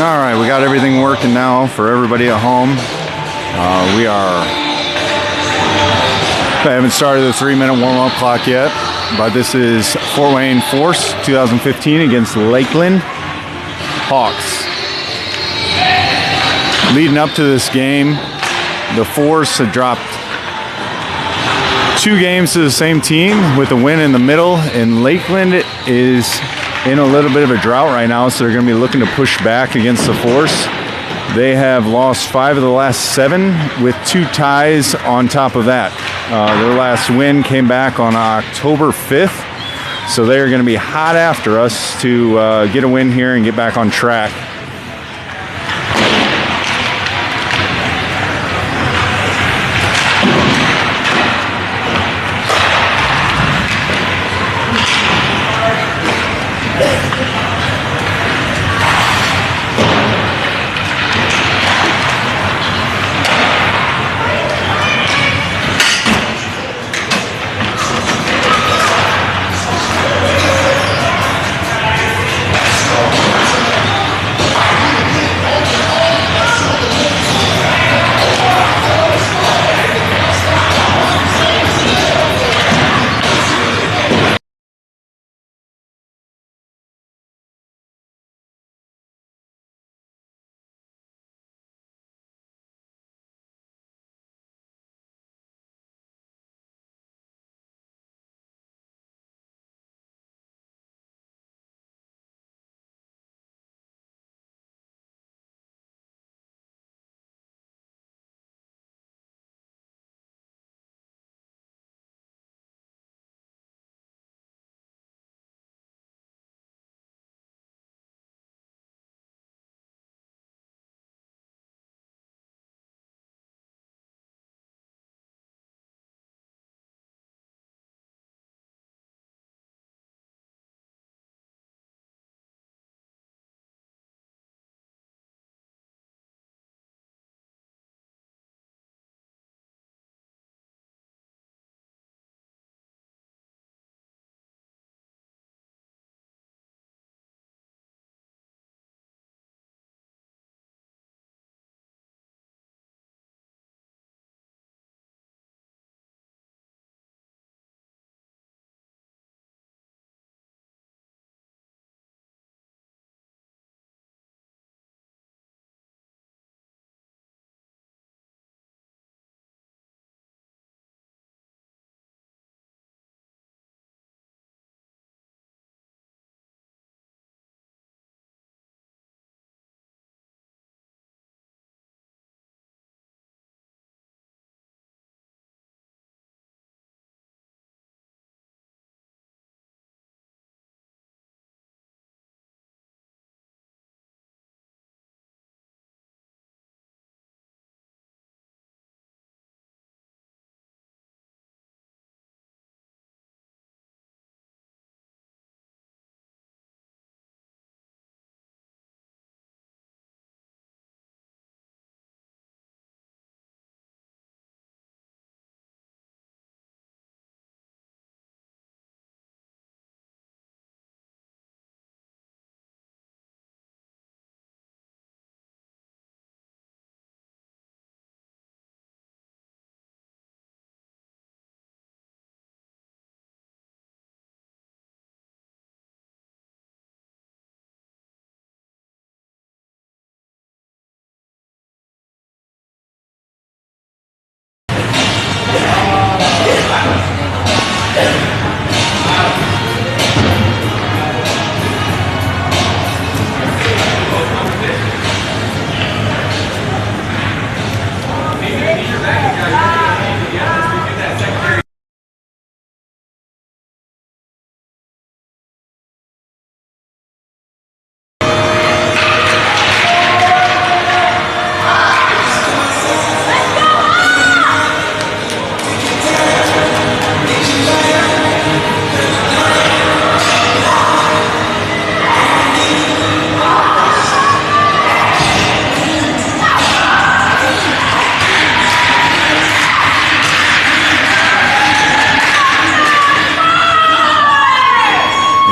All right, we got everything working now for everybody at home. We haven't started the 3-minute warm-up clock yet, but this is Fort Wayne Force 2015 against Lakeland Hawks. Leading up to this game, the Force had dropped 2 games to the same team with a win in the middle, and Lakeland is in a little bit of a drought right now, so they're going to be looking to push back against the Force. They have lost 5 of the last 7 with 2 ties on top of that. Their last win came back on October 5th, so they're going to be hot after us to get a win here and get back on track.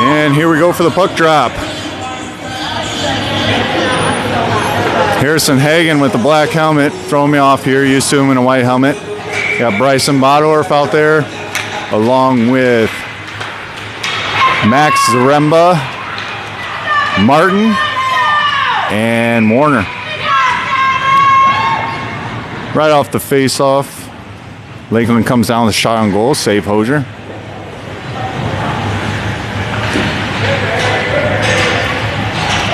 And here we go for the puck drop. Harrison Hagen with the black helmet, throwing me off here. Used to him in a white helmet. Got Bryson Bodorf out there, along with Max Zaremba, Martin, and Warner. Right off the face-off, Lakeland comes down with a shot on goal, save Hosier.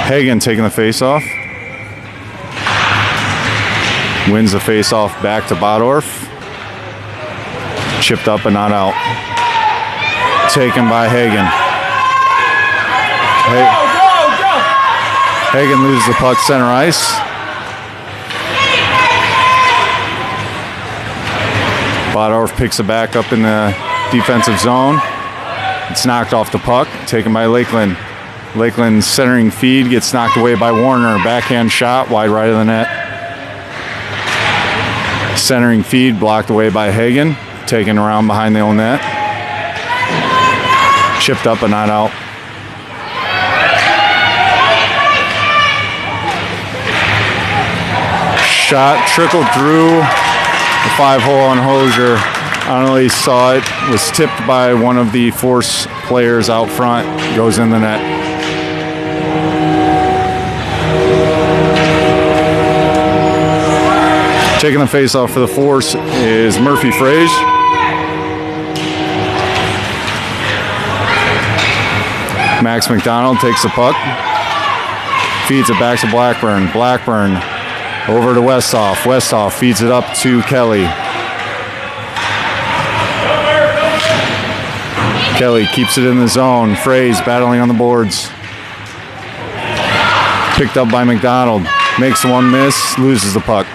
Hagen taking the face-off. Wins the face-off back to Bodorf. Chipped up and not out. Taken by Hagen. Hagen loses the puck center ice. Bodorf picks it back up in the defensive zone. It's knocked off the puck. Taken by Lakeland. Lakeland's centering feed gets knocked away by Warner. Backhand shot wide right of the net. Centering feed blocked away by Hagen. Taken around behind the own net. Chipped up and not out. Shot trickled through the 5-hole on Hosier. I don't know if he saw it. Was tipped by one of the Force players out front. Goes in the net. Taking the face-off for the Force is Murphy Frage. Max McDonald takes the puck. Feeds it back to Blackburn. Blackburn over to Westhoff. Westhoff feeds it up to Kelly. Kelly keeps it in the zone. Frage battling on the boards. Picked up by McDonald. Makes one miss. Loses the puck.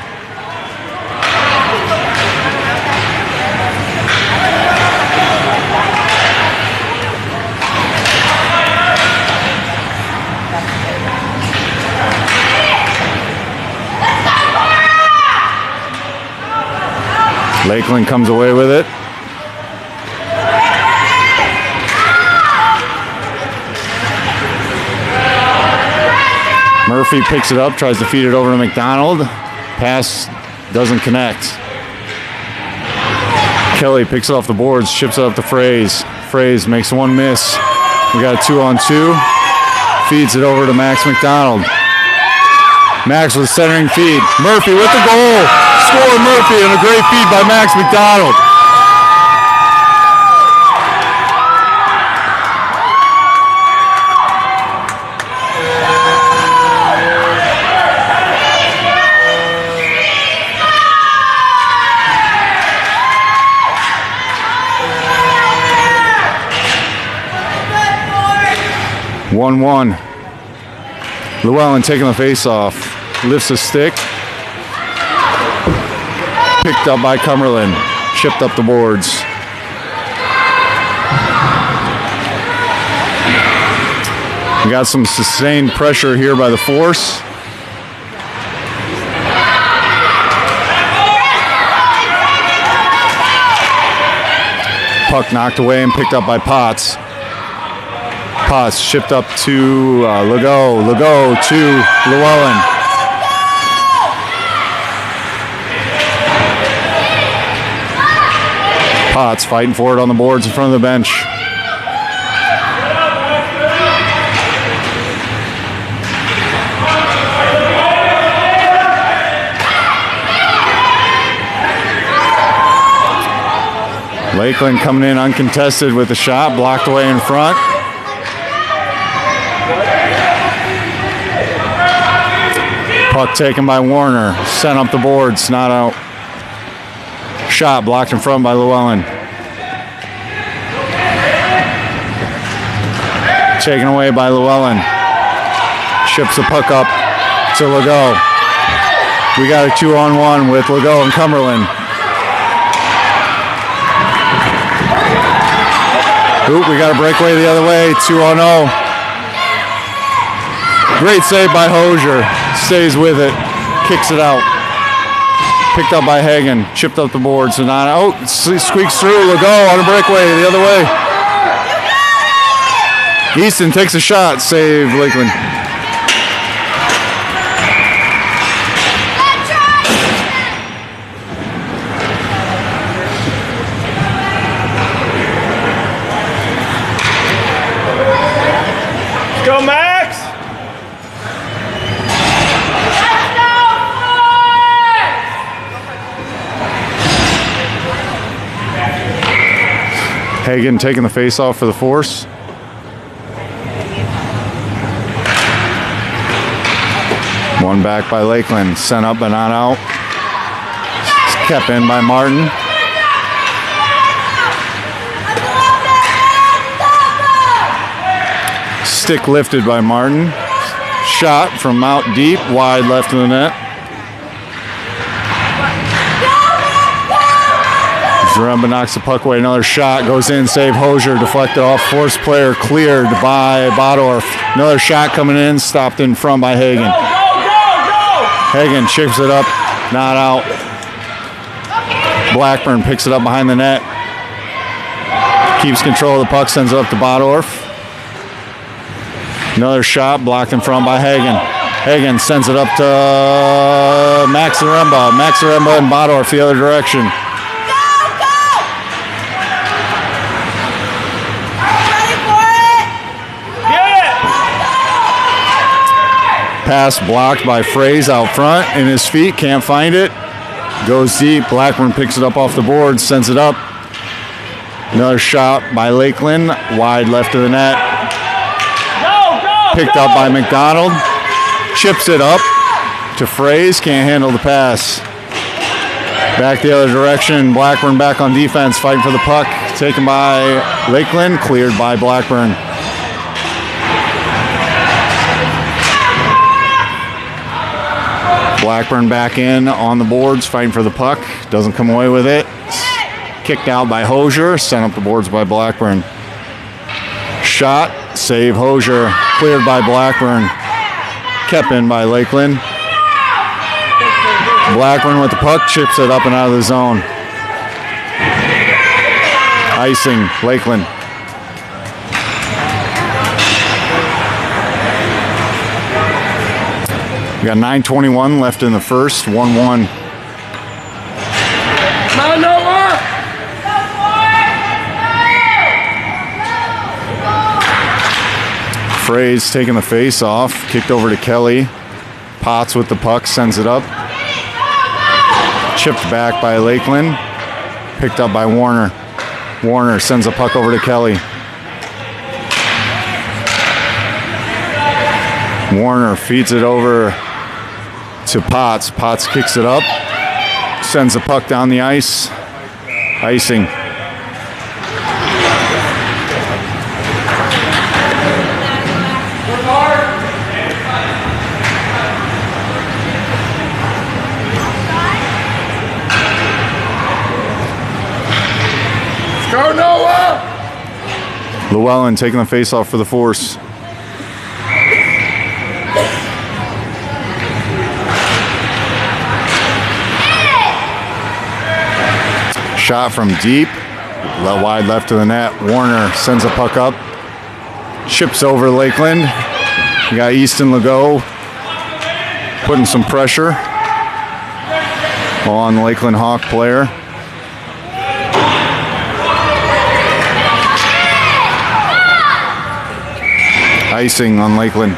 Lakeland comes away with it. Murphy picks it up, tries to feed it over to McDonald. Pass doesn't connect. Kelly picks it off the boards, chips it up to Frage. Frage makes one miss. We got a 2-on-2. Feeds it over to Max McDonald. Max with centering feed. Murphy with the goal. Score Murphy and a great feed by Max McDonald. One. Llewellyn taking the face off. Lifts a stick. Picked up by Cumberland. Chipped up the boards. We got some sustained pressure here by the Force. Puck knocked away and picked up by Potts. Potts shipped up to Legault. Legault to Llewellyn. Potts fighting for it on the boards in front of the bench. Lakeland coming in uncontested with the shot, blocked away in front. Puck taken by Warner, sent up the boards, not out. Shot blocked in front by Llewellyn. Taken away by Llewellyn. Ships the puck up to Legault. We got a 2-on-1 with Legault and Cumberland. Oop, we got a breakaway the other way, 2-on-0. Great save by Hosier. Stays with it. Kicks it out. Picked up by Hagen. Chipped up the boards. And on out. Squeaks through. Legault on a breakaway the other way. Easton takes a shot. Save Lakeland. Hagen taking the face off for the Force. One back by Lakeland. Sent up but not out. Kept in by Martin. Stick lifted by Martin. Shot from out deep, wide left of the net. Zaremba knocks the puck away. Another shot goes in. Save Hosier. Deflected off. Force player cleared by Bodorf. Another shot coming in. Stopped in front by Hagen. Hagen chips it up. Not out. Blackburn picks it up behind the net. Keeps control of the puck. Sends it up to Bodorf. Another shot blocked in front by Hagen. Hagen sends it up to Max Zaremba. Max Zaremba and Bodorf the other direction. Pass blocked by Fraze out front. In his feet, can't find it. Goes deep. Blackburn picks it up off the board, sends it up. Another shot by Lakeland, wide left of the net. Picked up by McDonald. Chips it up to Fraze, can't handle the pass. Back the other direction. Blackburn back on defense, fighting for the puck. Taken by Lakeland, cleared by Blackburn. Blackburn back in on the boards, fighting for the puck. Doesn't come away with it. Kicked out by Hosier, sent up the boards by Blackburn. Shot, save Hosier, cleared by Blackburn. Kept in by Lakeland. Blackburn with the puck, chips it up and out of the zone. Icing, Lakeland. We got 9:21 left in the first, 1-1. Fraze taking the face off, kicked over to Kelly. Potts with the puck, sends it up. Chipped back by Lakeland. Picked up by Warner. Warner sends the puck over to Kelly. Warner feeds it over to Potts. Potts kicks it up, sends the puck down the ice. Icing. Go Noah! Llewellyn taking the face off for the Force. Shot from deep, wide left of the net. Warner sends the puck up, chips over Lakeland. You got Easton Legault putting some pressure on the Lakeland Hawk player. Icing on Lakeland.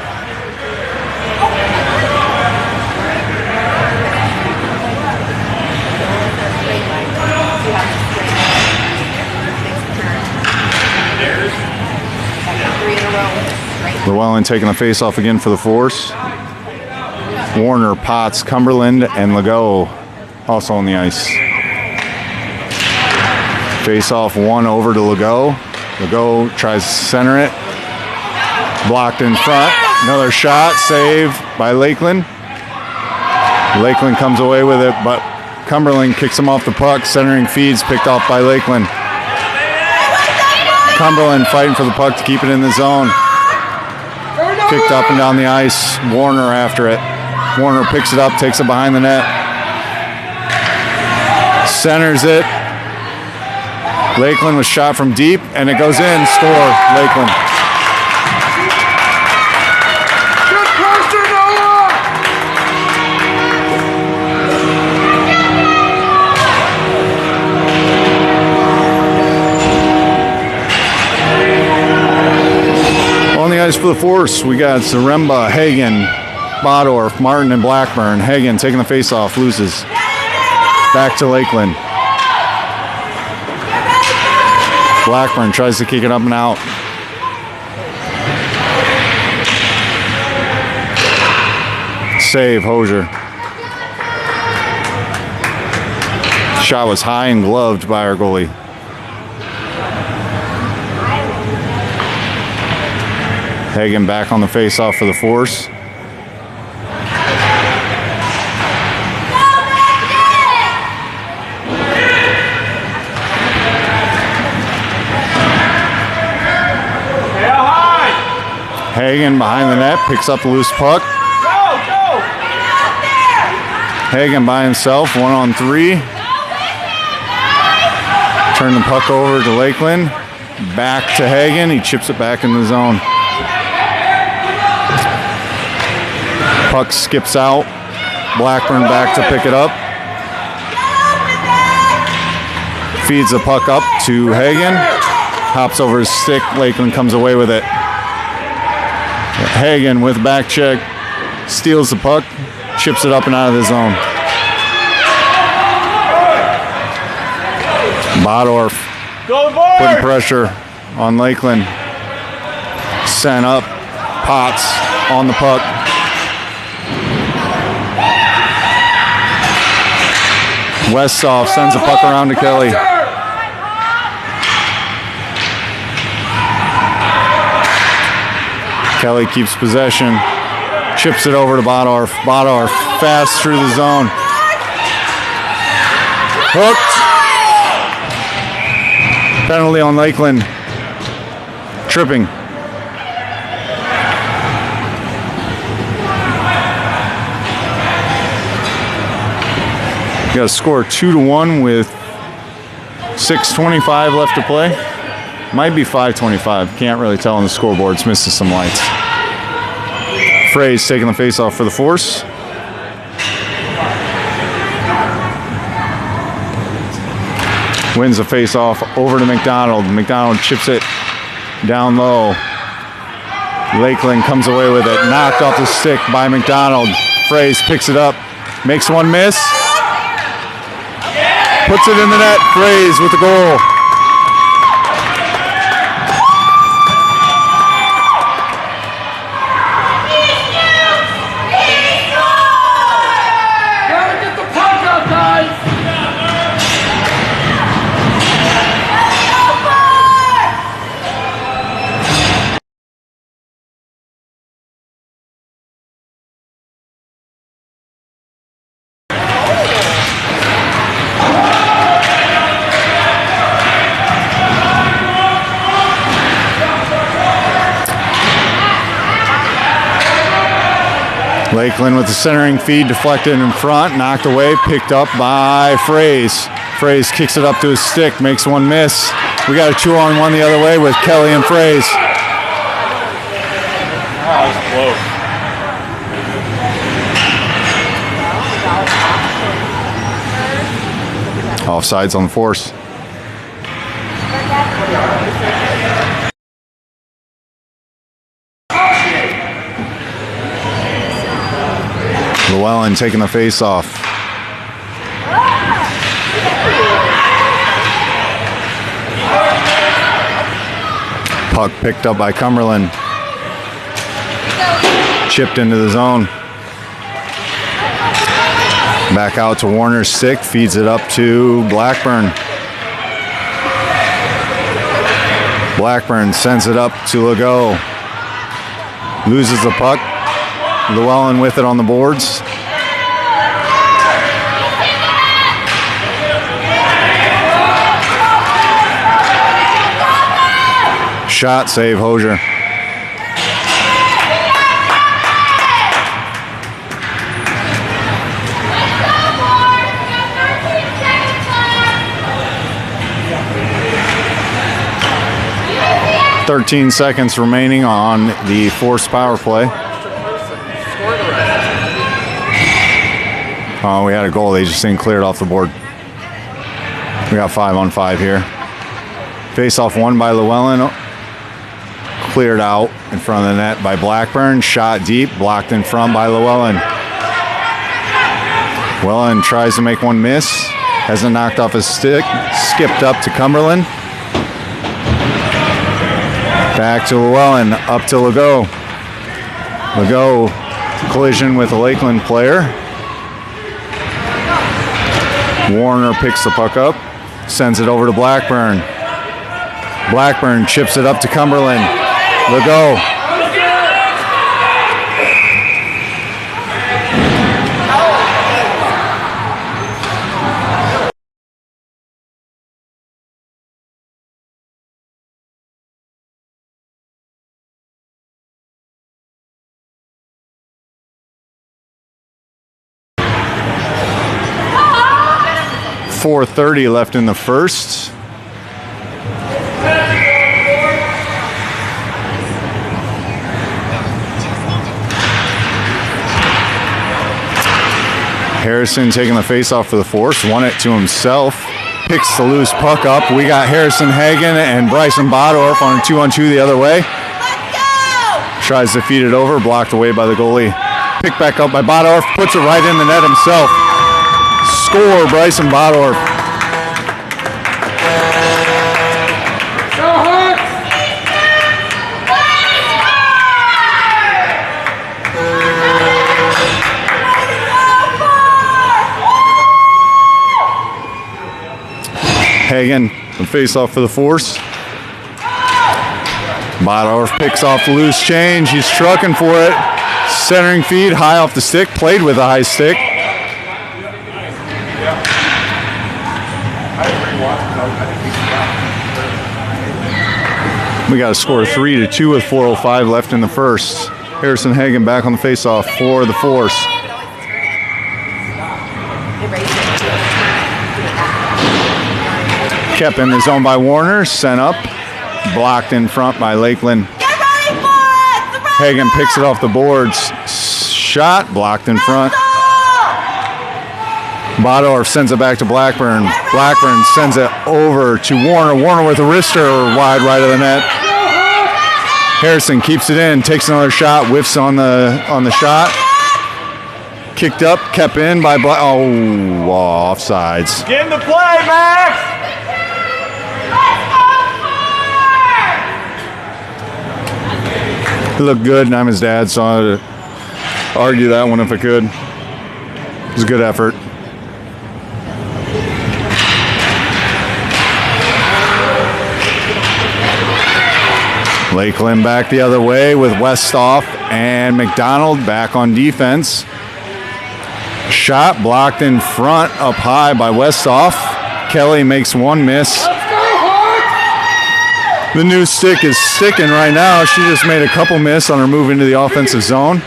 Llewellyn taking the face off again for the Force. Warner, Potts, Cumberland, and Legault also on the ice. Face off one over to Legault. Legault tries to center it. Blocked in front. Another shot, saved by Lakeland. Lakeland comes away with it, but Cumberland kicks him off the puck. Centering feeds picked off by Lakeland. Cumberland fighting for the puck to keep it in the zone. Kicked up and down the ice. Warner after it. Warner picks it up, takes it behind the net. Centers it. Lakeland was shot from deep, and it goes in. Score, Lakeland. On the ice for the Force, we got Zaremba, Hagen, Bodorf, Martin, and Blackburn. Hagen taking the face-off, loses. Back to Lakeland. Blackburn tries to kick it up and out. Save, Hosier. Shot was high and gloved by our goalie. Hagen back on the face-off for the Force. Hagen behind the net, picks up the loose puck. Hagen by himself, 1-on-3. Turn the puck over to Lakeland. Back to Hagen, he chips it back in the zone. Puck skips out. Blackburn back to pick it up. Feeds the puck up to Hagen. Hops over his stick. Lakeland comes away with it. Hagen with back check. Steals the puck. Chips it up and out of the zone. Bodorf putting pressure on Lakeland. Sent up. Potts on the puck. Westhoff sends the puck around to Kelly. Kelly keeps possession. Chips it over to Bodorf. Bodorf fast through the zone. Hooked. Penalty on Lakeland. Tripping. You got to score 2-1 with 6:25 left to play. Might be 5:25. Can't really tell on the scoreboard. It's missing some lights. Frey's taking the face-off for the Force. Wins the face-off over to McDonald. McDonald chips it down low. Lakeland comes away with it. Knocked off the stick by McDonald. Frey's picks it up. Makes one miss. Puts it in the net. Fraze with the goal. Gotta get the puck out, guys. Lakeland with the centering feed deflected in front, knocked away, picked up by Fraze. Fraze kicks it up to his stick, makes one miss. We got a 2-on-1 the other way with Kelly and Fraze. That was close. Offsides on the Force. Llewellyn taking the face off. Puck picked up by Cumberland. Chipped into the zone. Back out to Warner's stick. Feeds it up to Blackburn. Blackburn sends it up to Legault. Loses the puck. Llewellyn with it on the boards. Shot save, Hosier. "13 seconds remaining on the Force power play. Oh, we had a goal. They just didn't clear it off the board. We got 5-on-5 here. Face-off won by Llewellyn. Cleared out in front of the net by Blackburn. Shot deep. Blocked in front by Llewellyn. Llewellyn tries to make one miss. Hasn't knocked off his stick. Skipped up to Cumberland. Back to Llewellyn, up to Legault. Legault, collision with a Lakeland player. Warner picks the puck up, sends it over to Blackburn. Blackburn chips it up to Cumberland. Legault. 4:30 left in the first. Harrison taking the face-off for the Force, won it to himself. Picks the loose puck up. We got Harrison Hagen and Bryson Bodorf on a 2-on-2 the other way. Tries to feed it over, blocked away by the goalie. Picked back up by Bodorf, puts it right in the net himself. Score, Bryson Bodorf. Hagen, the face-off for the Force. Bodorf picks off the loose change. He's trucking for it. Centering feed, high off the stick. Played with a high stick. We got a score 3-2 with 4:05 left in the first. Harrison Hagen back on the face-off for the Force. Kept in the zone by Warner, sent up, blocked in front by Lakeland. Hagen picks it off the boards, shot, blocked in front. Bodorf sends it back to Blackburn. Blackburn sends it over to Warner. Warner with a wrister wide right of the net. Harrison keeps it in, takes another shot, whiffs on the shot. Kicked up, kept in by offsides. Get in the play, Max! He looked good, and I'm his dad, so I had to argue that one if I could. It was a good effort. Lakeland back the other way with Westhoff and McDonald back on defense. Shot blocked in front, up high by Westhoff. Kelly makes one miss. The new stick is sticking right now. She just made a couple miss on her move into the offensive zone.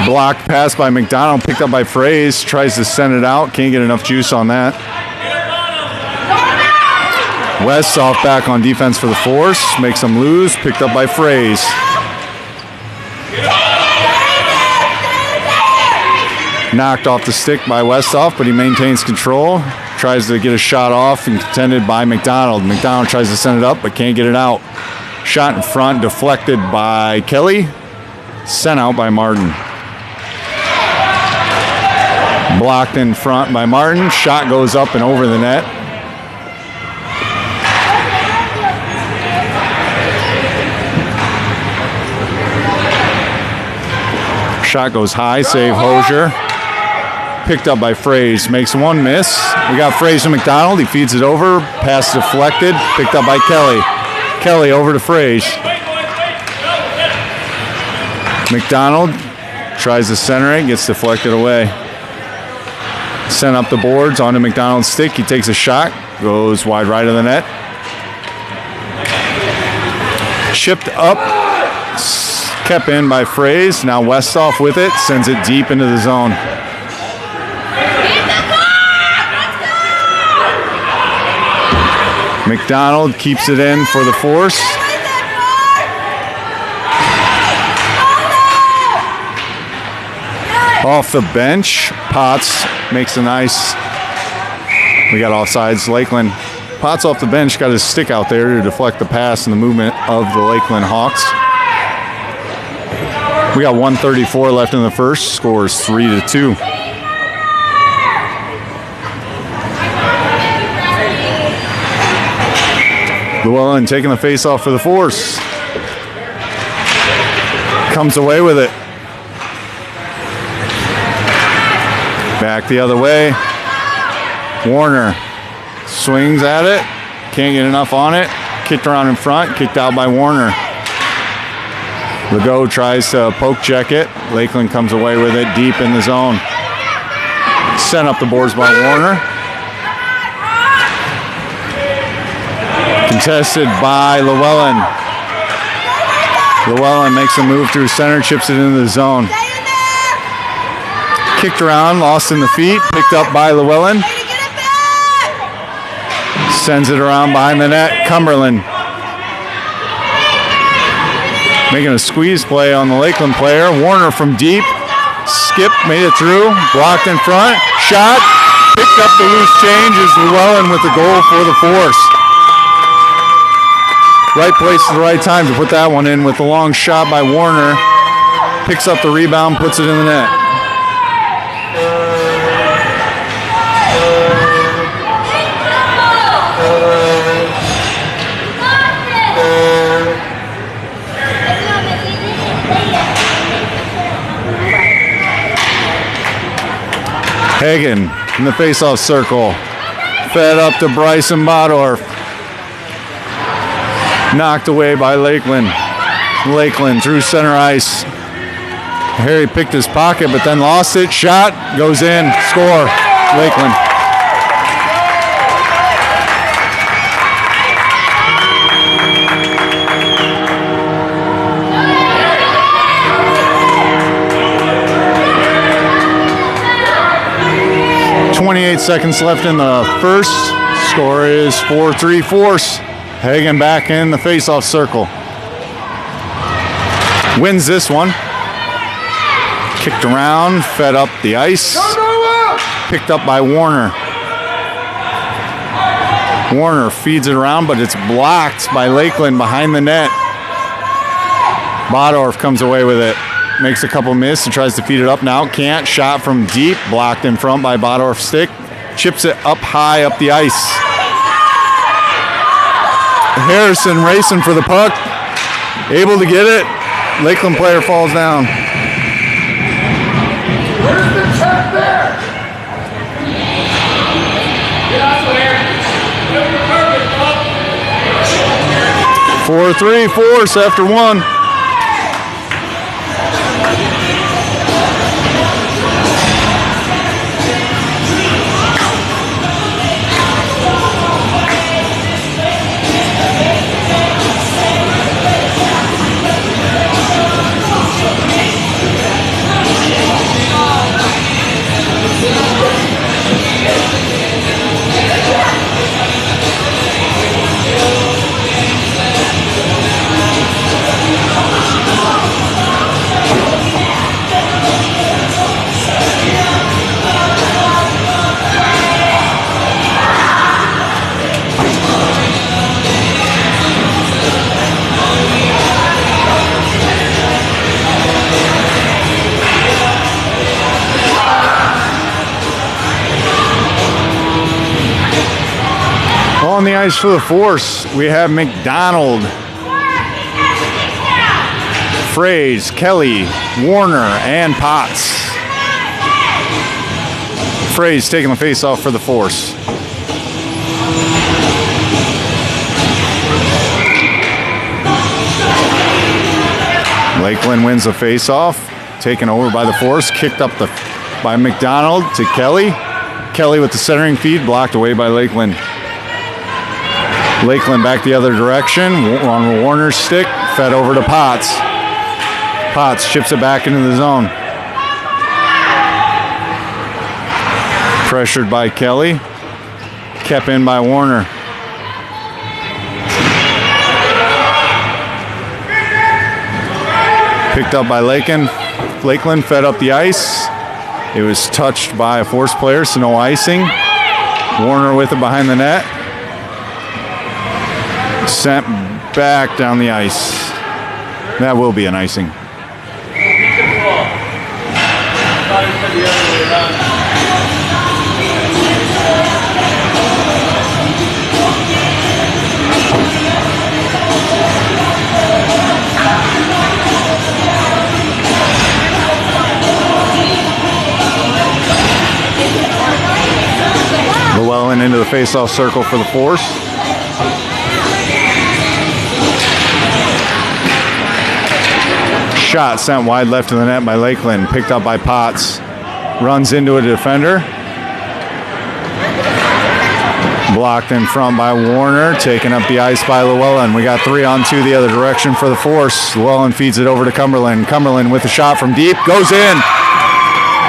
Blocked pass by McDonald, picked up by Fraze. Tries to send it out, can't get enough juice on that. Westhoff back on defense for the Force, makes them lose, picked up by Fraze. Knocked off the stick by Westhoff, but he maintains control. Tries to get a shot off and contended by McDonald. McDonald tries to send it up, but can't get it out. Shot in front, deflected by Kelly. Sent out by Martin. Blocked in front by Martin. Shot goes up and over the net. Shot goes high, save Hosier. Picked up by Fraze, makes one miss. We got Fraze and McDonald, he feeds it over, pass deflected, picked up by Kelly. Kelly over to Fraze. McDonald tries to center it, gets deflected away. Sent up the boards onto McDonald's stick, he takes a shot, goes wide right of the net. Chipped up, kept in by Fraze, now Westhoff with it, sends it deep into the zone. McDonald keeps it in for the Force. Off the bench, Potts makes a nice, we got offsides, Lakeland. Potts off the bench, got his stick out there to deflect the pass and the movement of the Lakeland Hawks. We got 1:34 left in the first, scores 3-2. Llewellyn taking the face-off for the Force. Comes away with it. Back the other way. Warner swings at it. Can't get enough on it. Kicked around in front. Kicked out by Warner. Legault tries to poke check it. Lakeland comes away with it deep in the zone. Sent up the boards by Warner. Contested by Llewellyn. Llewellyn makes a move through center, chips it into the zone. Kicked around, lost in the feet, picked up by Llewellyn. Sends it around behind the net. Cumberland making a squeeze play on the Lakeland player. Warner from deep. Skip, made it through. Blocked in front. Shot. Picked up the loose change is Llewellyn with the goal for the Force. Right place at the right time to put that one in with the long shot by Warner. Picks up the rebound, puts it in the net. Hagen in the face-off circle. Fed up to Bryson Bodorf. Knocked away by Lakeland. Lakeland through center ice. Harry picked his pocket, but then lost it. Shot goes in. Score. Lakeland. .28 seconds left in the first. Score is 4-3 Force. Hagen back in the face-off circle. Wins this one. Kicked around, fed up the ice. Picked up by Warner. Warner feeds it around, but it's blocked by Lakeland behind the net. Bodorf comes away with it. Makes a couple miss and tries to feed it up now. Can't. Shot from deep. Blocked in front by Bodorf's stick. Chips it up high up the ice. Harrison racing for the puck. Able to get it. Lakeland player falls down. Where's the check there? Get out of there. 4-3 Force after one. On the ice for the Force, we have McDonald, Fraze, Kelly, Warner, and Potts. Fraze taking the face-off for the Force. Lakeland wins the face-off, taken over by the Force, kicked up by McDonald to Kelly. Kelly with the centering feed, blocked away by Lakeland. Lakeland back the other direction on Warner's stick, fed over to Potts. Potts chips it back into the zone. Pressured by Kelly, kept in by Warner. Picked up by Lakeland. Lakeland fed up the ice. It was touched by a Force player, so no icing. Warner with it behind the net. Sent back down the ice. That will be an icing. the face-off circle for the Force. Shot sent wide left of the net by Lakeland. Picked up by Potts. Runs into a defender. Blocked in front by Warner. Taken up the ice by Llewellyn. We got 3-on-2 the other direction for the Force. Llewellyn feeds it over to Cumberland. Cumberland with a shot from deep. Goes in.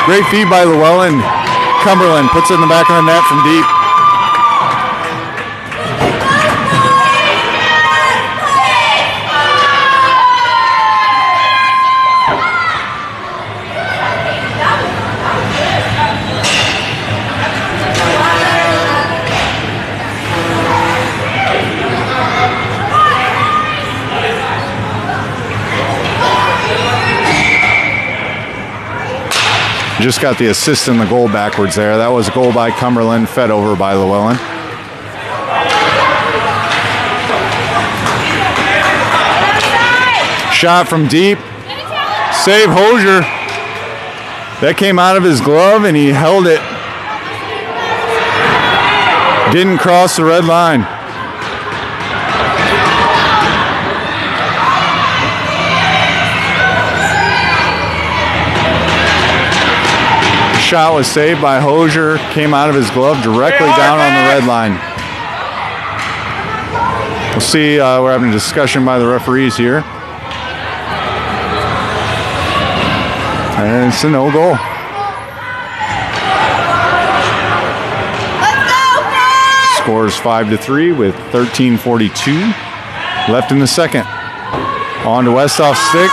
Great feed by Llewellyn. Cumberland puts it in the back of the net from deep. Just got the assist in the goal backwards there. That was a goal by Cumberland, fed over by Llewellyn. Shot from deep. Save Hosier. That came out of his glove and he held it. Didn't cross the red line. Shot was saved by Hosier, came out of his glove directly down on the red line. We'll see, we're having a discussion by the referees here. And it's a no goal. Scores 5-3 with 13:42 left in the second. On to Westhoff's stick.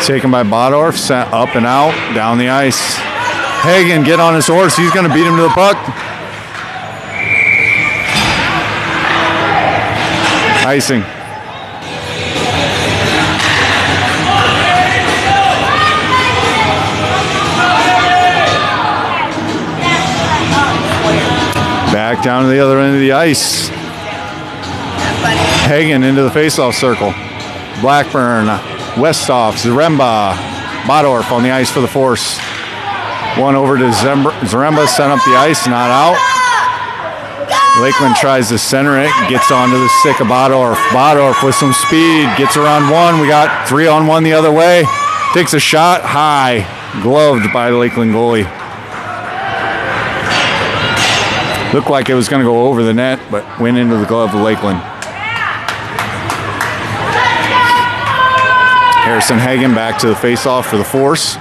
Taken by Bodorf, sent up and out, down the ice. Hagen, get on his horse. He's going to beat him to the puck. Icing. Back down to the other end of the ice. Hagen into the faceoff circle. Blackburn. Westhoff, Zaremba, Bodorf on the ice for the Force. One over to Zaremba, sent up the ice, not out. Lakeland tries to center it, gets onto the stick of Bodorf. Bodorf with some speed, gets around one. We got 3-on-1 the other way. Takes a shot, high, gloved by the Lakeland goalie. Looked like it was going to go over the net, but went into the glove of Lakeland. Harrison Hagen back to the face-off for the Force.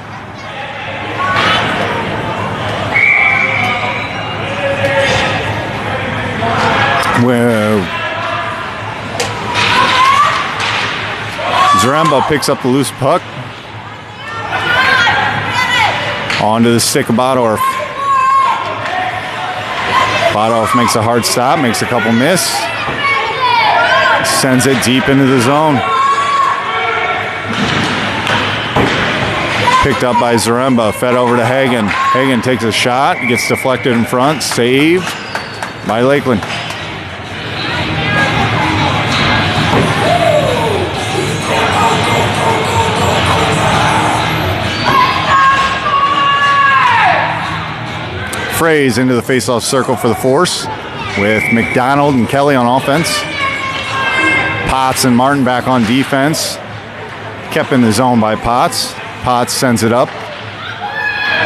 Zaremba picks up the loose puck. Onto the stick of Bodorf. Bodorf makes a hard stop, makes a couple miss. Sends it deep into the zone. Picked up by Zaremba, fed over to Hagen. Hagen takes a shot, gets deflected in front, saved by Lakeland. Fraze into the faceoff circle for the Force with McDonald and Kelly on offense. Potts and Martin back on defense. Kept in the zone by Potts. Potts sends it up.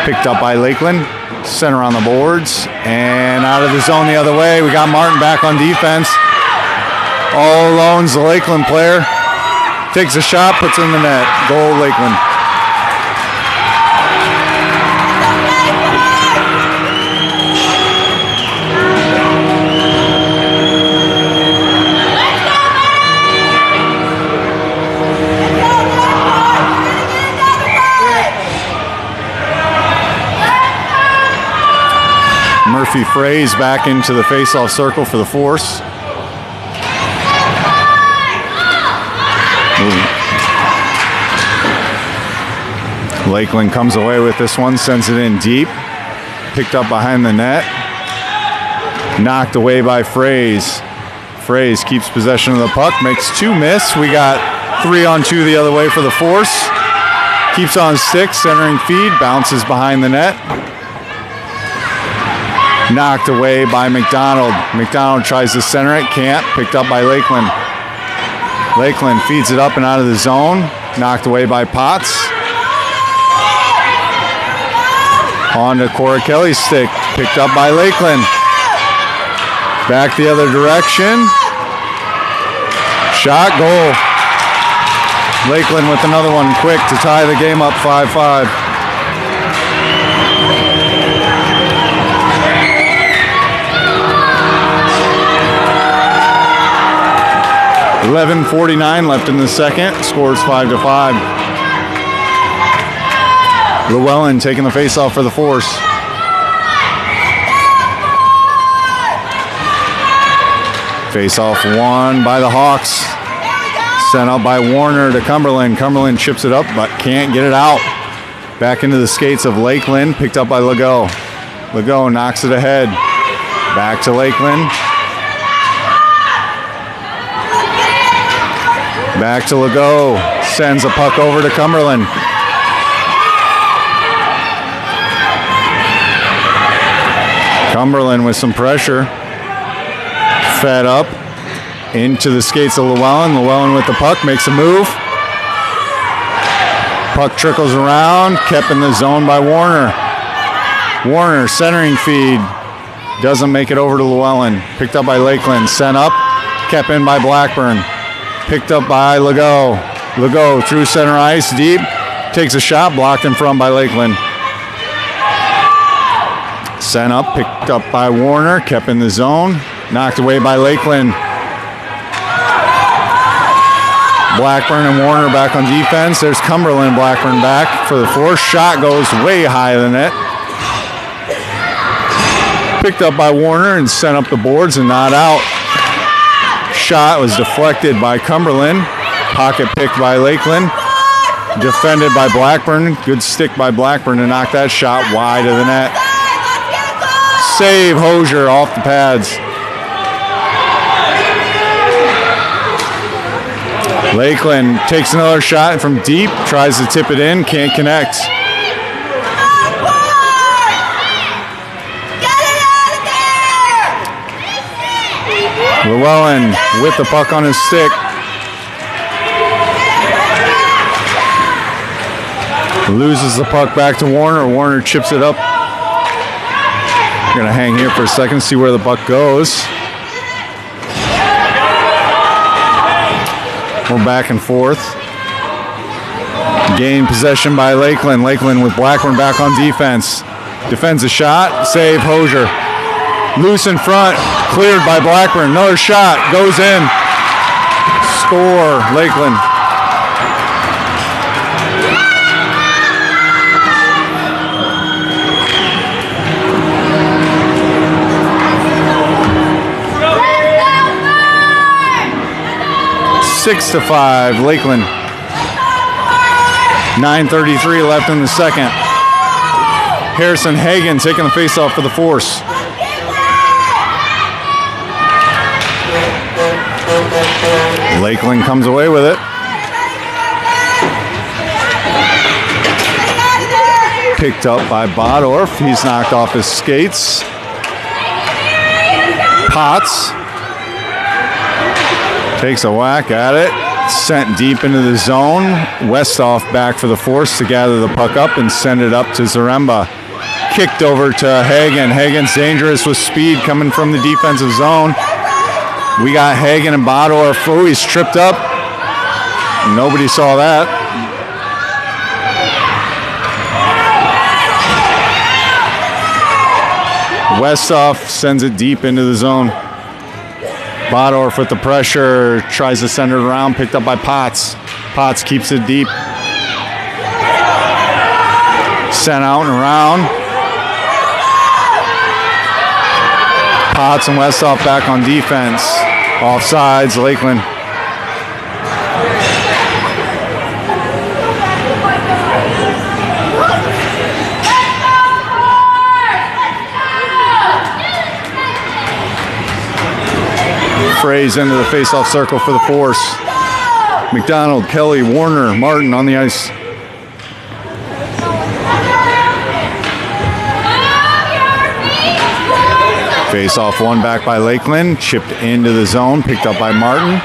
Picked up by Lakeland. Center on the boards. And out of the zone the other way. We got Martin back on defense. All alone's the Lakeland player. Takes a shot, puts it in the net. Goal, Lakeland. Murphy Fraze back into the faceoff circle for the Force. Lakeland comes away with this one, sends it in deep. Picked up behind the net. Knocked away by Fraze. Fraze keeps possession of the puck, makes two miss. We got 3-on-2 the other way for the Force. Keeps on stick, centering feed, bounces behind the net. Knocked away by McDonald. McDonald tries to center it, can't. Picked up by Lakeland. Lakeland feeds it up and out of the zone. Knocked away by Potts. On to Cora Kelly's stick. Picked up by Lakeland. Back the other direction. Shot, goal. Lakeland with another one quick to tie the game up 5-5. .11:49 left in the second. Scores 5-5. Llewellyn taking the faceoff for the Force. Faceoff won by the Hawks. Sent out by Warner to Cumberland. Cumberland chips it up but can't get it out. Back into the skates of Lakeland. Picked up by Legault. Legault knocks it ahead. Back to Lakeland. Back to Legault. Sends a puck over to Cumberland. Cumberland with some pressure. Fed up. Into the skates of Llewellyn. Llewellyn with the puck. Makes a move. Puck trickles around. Kept in the zone by Warner. Warner centering feed. Doesn't make it over to Llewellyn. Picked up by Lakeland. Sent up. Kept in by Blackburn. Picked up by Legault. Legault through center ice, deep. Takes a shot, blocked in front by Lakeland. Sent up, picked up by Warner. Kept in the zone. Knocked away by Lakeland. Blackburn and Warner back on defense. There's Cumberland. Blackburn back for the Force. Shot goes way high of the net. Picked up by Warner and sent up the boards and not out. Shot was deflected by Cumberland. Pocket picked by Lakeland. Defended by Blackburn. Good stick by Blackburn to knock that shot wide of the net. Save Hosier off the pads. Lakeland takes another shot from deep. Tries to tip it in. Can't connect. Llewellyn with the puck on his stick. Loses the puck back to Warner. Warner chips it up. We're going to hang here for a second, see where the puck goes. We're back and forth. Gain possession by Lakeland. Lakeland with Blackburn back on defense. Defends a shot. Save Hosier. Loose in front, cleared by Blackburn. Another shot, goes in. Score, Lakeland. Six to 5, Lakeland. 9:33 left in the second. Harrison Hagan taking the faceoff for the Force. Lakeland comes away with it. Picked up by Bodorf. He's knocked off his skates. Potts takes a whack at it. Sent deep into the zone. Westhoff back for the Force to gather the puck up and send it up to Zaremba. Kicked over to Hagan. Hagan's dangerous with speed coming from the defensive zone. We got Hagan and Bodorf. Oh, he's tripped up. Nobody saw that. Westhoff sends it deep into the zone. Bodorf with the pressure. Tries to send it around. Picked up by Potts. Potts keeps it deep. Sent out and around. Potts and Westhoff back on defense. Offsides, Lakeland. Frays into the face-off circle for the Force. McDonald, Kelly, Warner, Martin on the ice. Face off one back by Lakeland, chipped into the zone, picked up by Martin.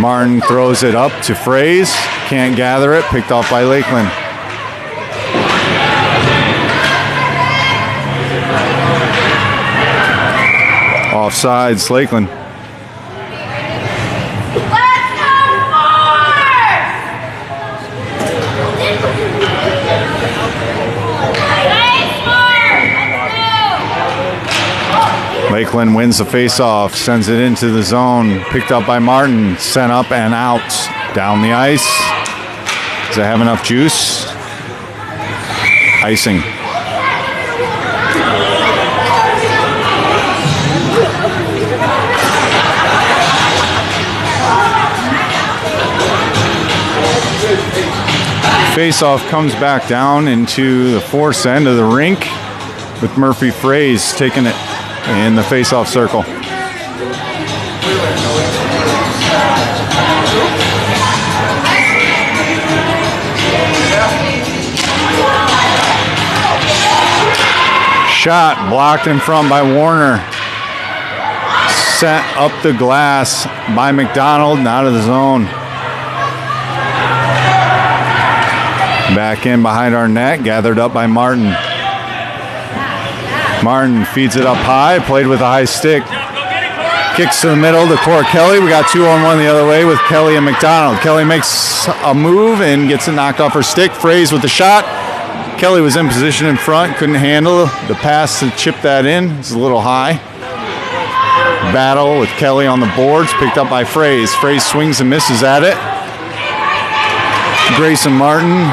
Martin throws it up to Fraze, can't gather it, picked off by Lakeland. Offsides, Lakeland. Lakeland wins the face-off, sends it into the zone, picked up by Martin, sent up and out. Down the ice. Does it have enough juice? Icing. Face-off comes back down into the force end of the rink with Murphy Fraze taking it in the face-off circle. Shot blocked in front by Warner. Sent up the glass by McDonald and out of the zone. Back in behind our net, gathered up by Martin. Martin feeds it up high, played with a high stick. Kicks to the middle to Cora Kelly. We got 2-on-1 the other way with Kelly and McDonald. Kelly makes a move and gets it knocked off her stick. Fraze with the shot. Kelly was in position in front, couldn't handle the pass to chip that in. It's a little high. Battle with Kelly on the boards, picked up by Fraze. Fraze swings and misses at it. Grayson Martin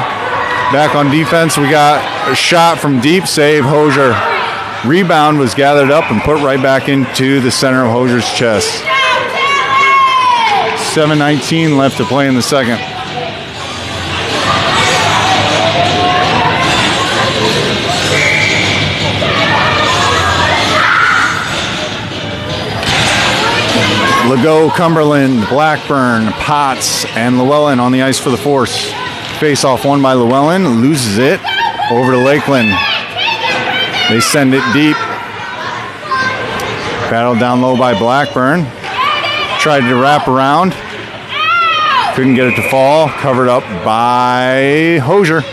back on defense. We got a shot from deep, save Hosier. Rebound was gathered up and put right back into the center of Hosier's chest. 7:19 left to play in the second. Legault, Cumberland, Blackburn, Potts, and Llewellyn on the ice for the Force. Face-off won by Llewellyn, loses it over to Lakeland. They send it deep. Battled down low by Blackburn. Tried to wrap around. Couldn't get it to fall. Covered up by Hosier.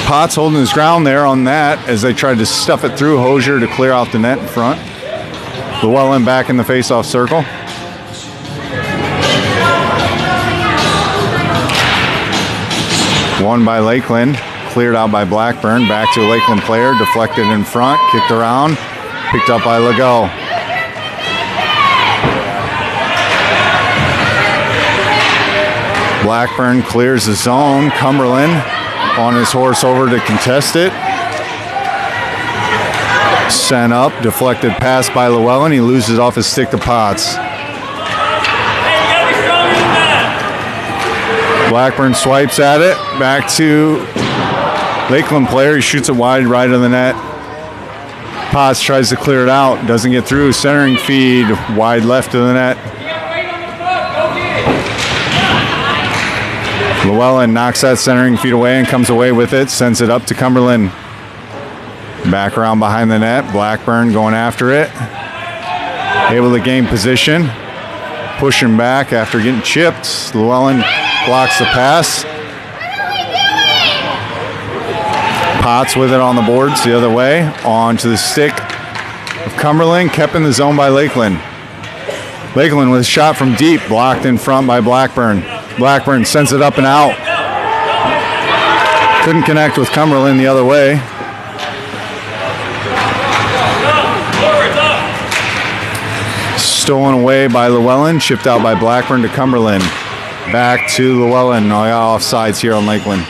Potts holding his ground there on that as they tried to stuff it through Hosier to clear out the net in front. Llewellyn back in the face-off circle. Won by Lakeland, cleared out by Blackburn, back to a Lakeland player, deflected in front, kicked around, picked up by Legault. Blackburn clears the zone, Cumberland on his horse over to contest it. Sent up, deflected pass by Llewellyn, he loses off his stick to Potts. Blackburn swipes at it, back to Lakeland player, he shoots it wide right of the net. Potts tries to clear it out, doesn't get through, centering feed, wide left of the net. Llewellyn knocks that centering feed away and comes away with it, sends it up to Cumberland. Back around behind the net, Blackburn going after it. Able to gain position, pushing back after getting chipped. Llewellyn blocks the pass. Potts with it on the boards the other way. On to the stick of Cumberland, kept in the zone by Lakeland. Lakeland with a shot from deep, blocked in front by Blackburn. Blackburn sends it up and out. Couldn't connect with Cumberland the other way. Stolen away by Llewellyn, chipped out by Blackburn to Cumberland. Back to Llewellyn, offsides here on Lakeland.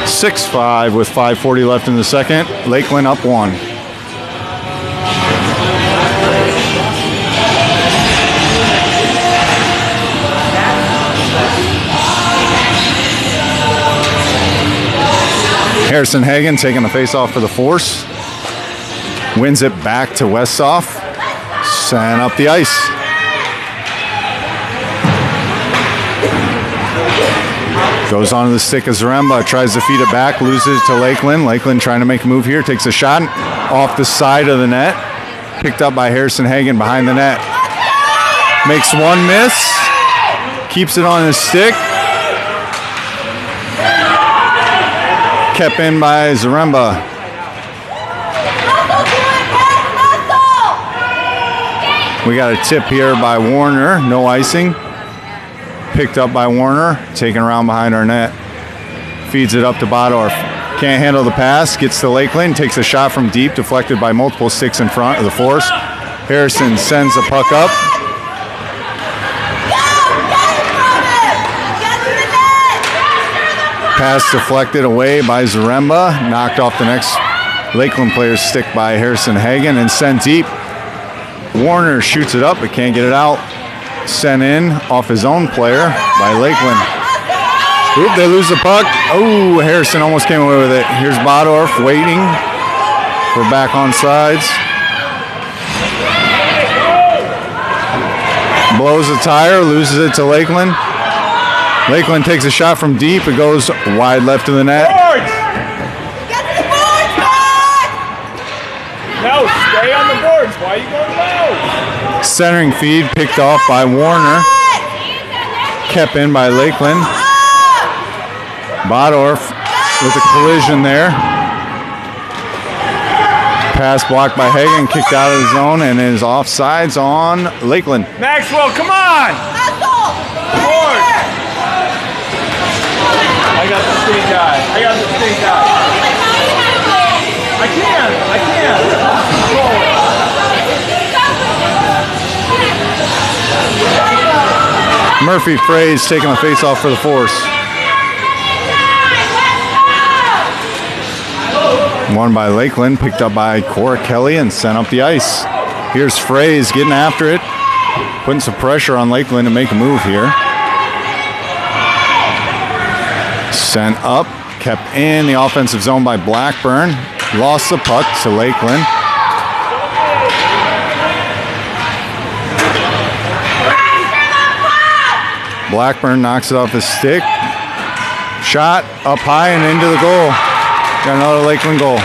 6-5 with 5:40 left in the second. Lakeland up 1. Harrison Hagen taking the face-off for the Force. Wins it back to Westhoff. Sent up the ice. Goes onto the stick of Zaremba, tries to feed it back, loses it to Lakeland. Lakeland trying to make a move here, takes a shot off the side of the net. Picked up by Harrison Hagen behind the net. Makes one miss, keeps it on his stick. Kept in by Zaremba. We got a tip here by Warner, no icing. Picked up by Warner, taken around behind our net. Feeds it up to Bodorf. Can't handle the pass, gets to Lakeland, takes a shot from deep, deflected by multiple sticks in front of the force. Harrison sends the puck up. Pass deflected away by Zaremba, knocked off the next Lakeland player's stick by Harrison Hagen and sent deep. Warner shoots it up but can't get it out. Sent in off his own player by Lakeland. Oop, they lose the puck. Oh, Harrison almost came away with it. Here's Bodorf waiting for back on sides. Blows a tire, loses it to Lakeland. Lakeland takes a shot from deep. It goes wide left of the net. Get to the boards, Bud! No, stay on the boards. Why are you going low? Centering feed picked off by Warner. Kept in by Lakeland. Bodorf with a collision there. Pass blocked by Hagen, kicked out of the zone and is offsides on Lakeland. Maxwell, come on! Board. I got the sting guy. I can't. Murphy Fraze taking the face off for the force. Won by Lakeland, picked up by Cora Kelly and sent up the ice. Here's Fraze getting after it, putting some pressure on Lakeland to make a move here. Sent up, kept in the offensive zone by Blackburn. Lost the puck to Lakeland. Blackburn knocks it off his stick. Shot up high and into the goal. Got another Lakeland goal.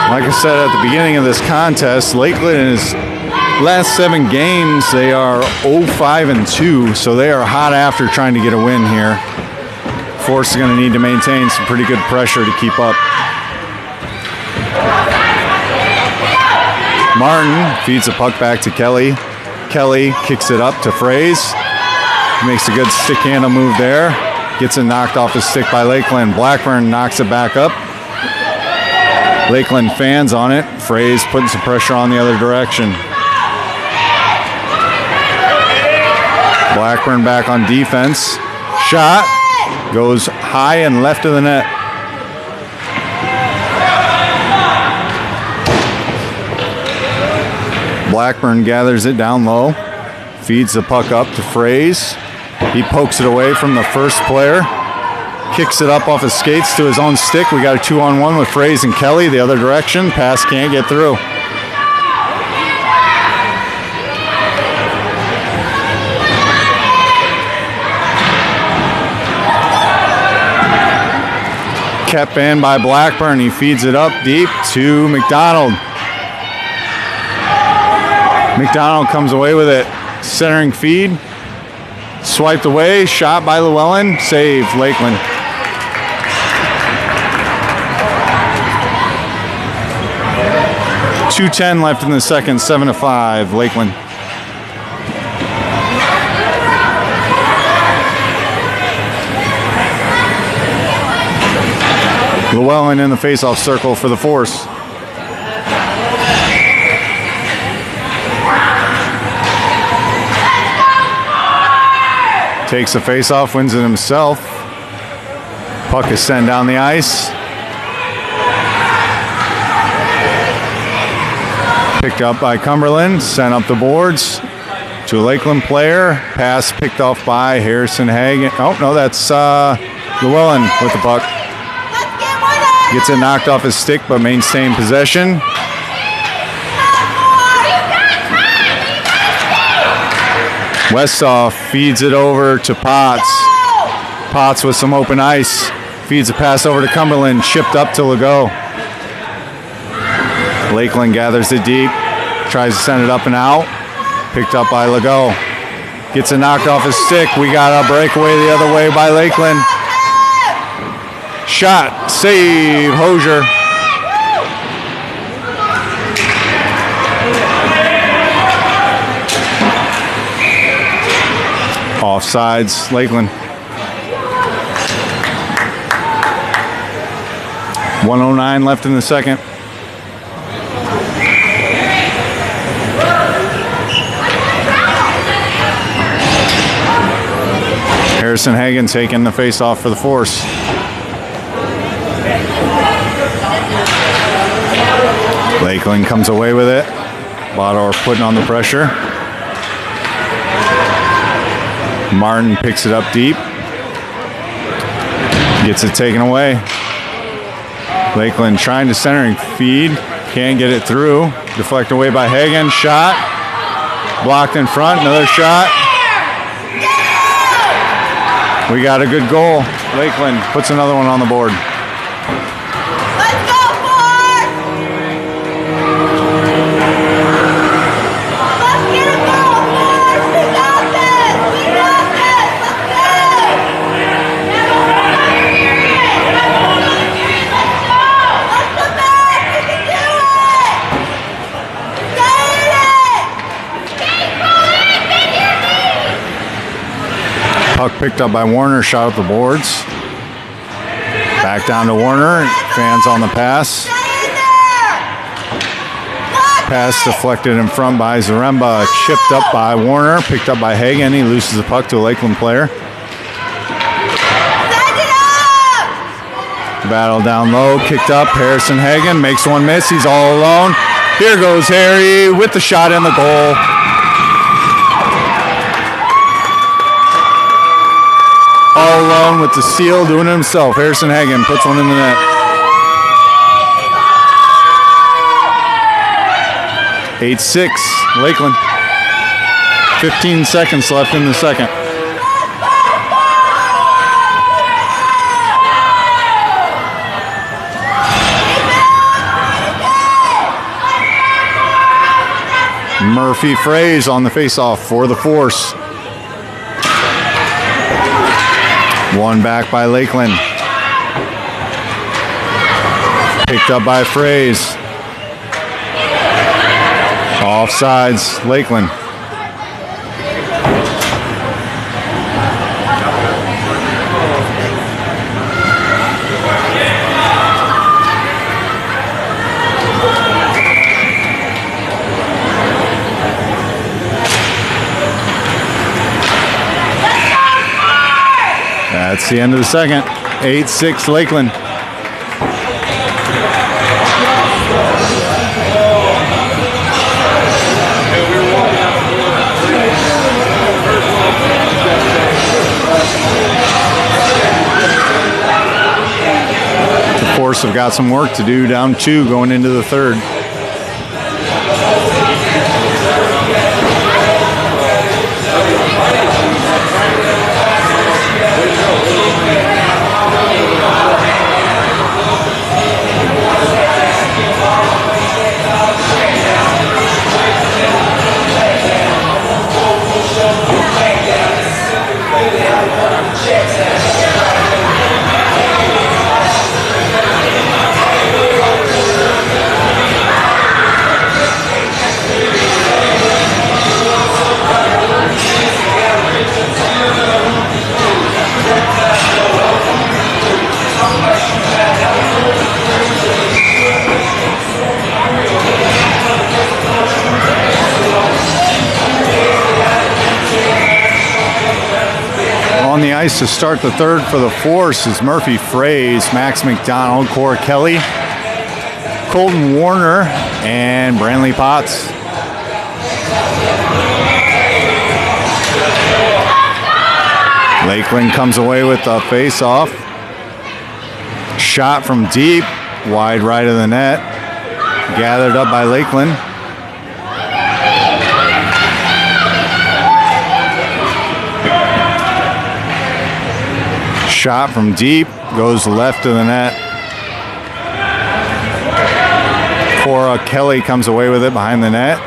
Like I said at the beginning of this contest, Lakeland in his last 7 games, they are 0-5-2, so they are hot after trying to get a win here. Force is going to need to maintain some pretty good pressure to keep up. Martin feeds the puck back to Kelly. Kelly kicks it up to Fraze. Makes a good stick handle move there. Gets it knocked off his stick by Lakeland. Blackburn knocks it back up. Lakeland fans on it. Fraze putting some pressure on the other direction. Blackburn back on defense. Shot goes high and left of the net. Blackburn gathers it down low. Feeds the puck up to Fraze. He pokes it away from the first player. Kicks it up off his skates to his own stick. We got a 2-on-1 with Fraze and Kelly the other direction. Pass can't get through. Kept in by Blackburn. He feeds it up deep to McDonald. McDonald comes away with it. Centering feed. Swiped away. Shot by Llewellyn. Save Lakeland. .210 left in the second. 7-5 Lakeland. Llewellyn in the face-off circle for the Force. Takes the face-off, wins it himself. Puck is sent down the ice. Picked up by Cumberland, sent up the boards to a Lakeland player. Pass picked off by Harrison Hagen. Oh, no, that's Llewellyn with the puck. Gets it knocked off his stick, but maintains possession. Westhoff feeds it over to Potts. Potts with some open ice. Feeds a pass over to Cumberland. Chipped up to Legault. Lakeland gathers it deep. Tries to send it up and out. Picked up by Legault. Gets it knocked off his stick. We got a breakaway the other way by Lakeland. Shot. Save. Hosier. Offsides. Lakeland. 1:09 left in the second. Harrison Hagen taking the face-off for the Force. Lakeland comes away with it. Bodor putting on the pressure. Martin picks it up deep. Gets it taken away. Lakeland trying to center and feed. Can't get it through. Deflected away by Hagen. Shot. Blocked in front. Another shot. We got a good goal. Lakeland puts another one on the board. Let's go, Force! Let's get a goal, Force! We got this! We got this! Let's go! Let's go back! We can do it! Get it! Keep going! Get your knee! Puck picked up by Warner, shot up the boards. Back down to Warner. Fans on the pass. Stay in there! Lock Pass it! deflected in front by Zaremba. Chipped up by Warner. Picked up by Hagen. He loses the puck to a Lakeland player. Send it up! Battle down low. Kicked up. Harrison Hagen makes one miss. He's all alone. Here goes Harry with the shot in the goal. All alone with the steal, doing it himself. Harrison Hagen puts one in the net. 8-6, Lakeland. 15 seconds left in the second. Murphy Fraze on the faceoff for the Force. One back by Lakeland. Picked up by Fraze. Offsides, Lakeland. That's the end of the second. 8-6 Lakeland. The Force have got some work to do, down 2 going into the third. On the ice to start the third for the Force is Murphy Fraze, Max McDonald, Cora Kelly, Colton Warner, and Brantley Potts. Lakeland comes away with the face-off. Shot from deep. Wide right of the net. Gathered up by Lakeland. Shot from deep. Goes left of the net. Cora Kelly comes away with it behind the net.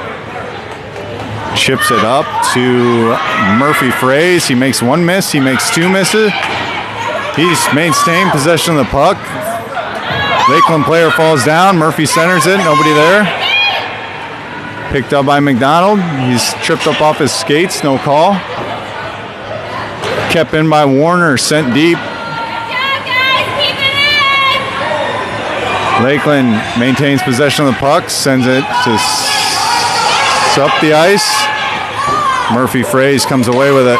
Chips it up to Murphy Fraze. He makes one miss. He makes two misses. He's maintained possession of the puck. Lakeland player falls down. Murphy centers it. Nobody there. Picked up by McDonald. He's tripped up off his skates. No call. Kept in by Warner. Sent deep. Lakeland maintains possession of the puck. Sends it to up the ice. Murphy Fraze comes away with it.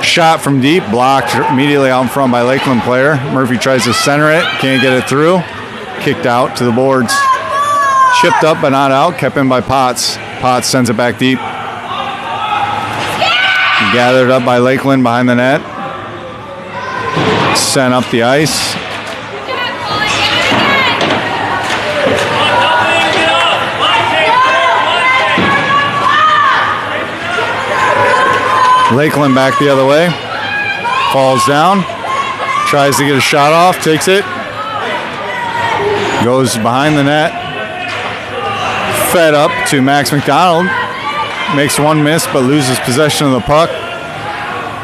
Shot from deep, blocked immediately out in front by Lakeland player. Murphy tries to center it, can't get it through. Kicked out to the boards. Chipped up but not out, kept in by Potts. Potts sends it back deep. Gathered up by Lakeland behind the net. Sent up the ice. Lakeland back the other way. Falls down. Tries to get a shot off. Takes it. Goes behind the net. Fed up to Max McDonald. Makes one miss but loses possession of the puck.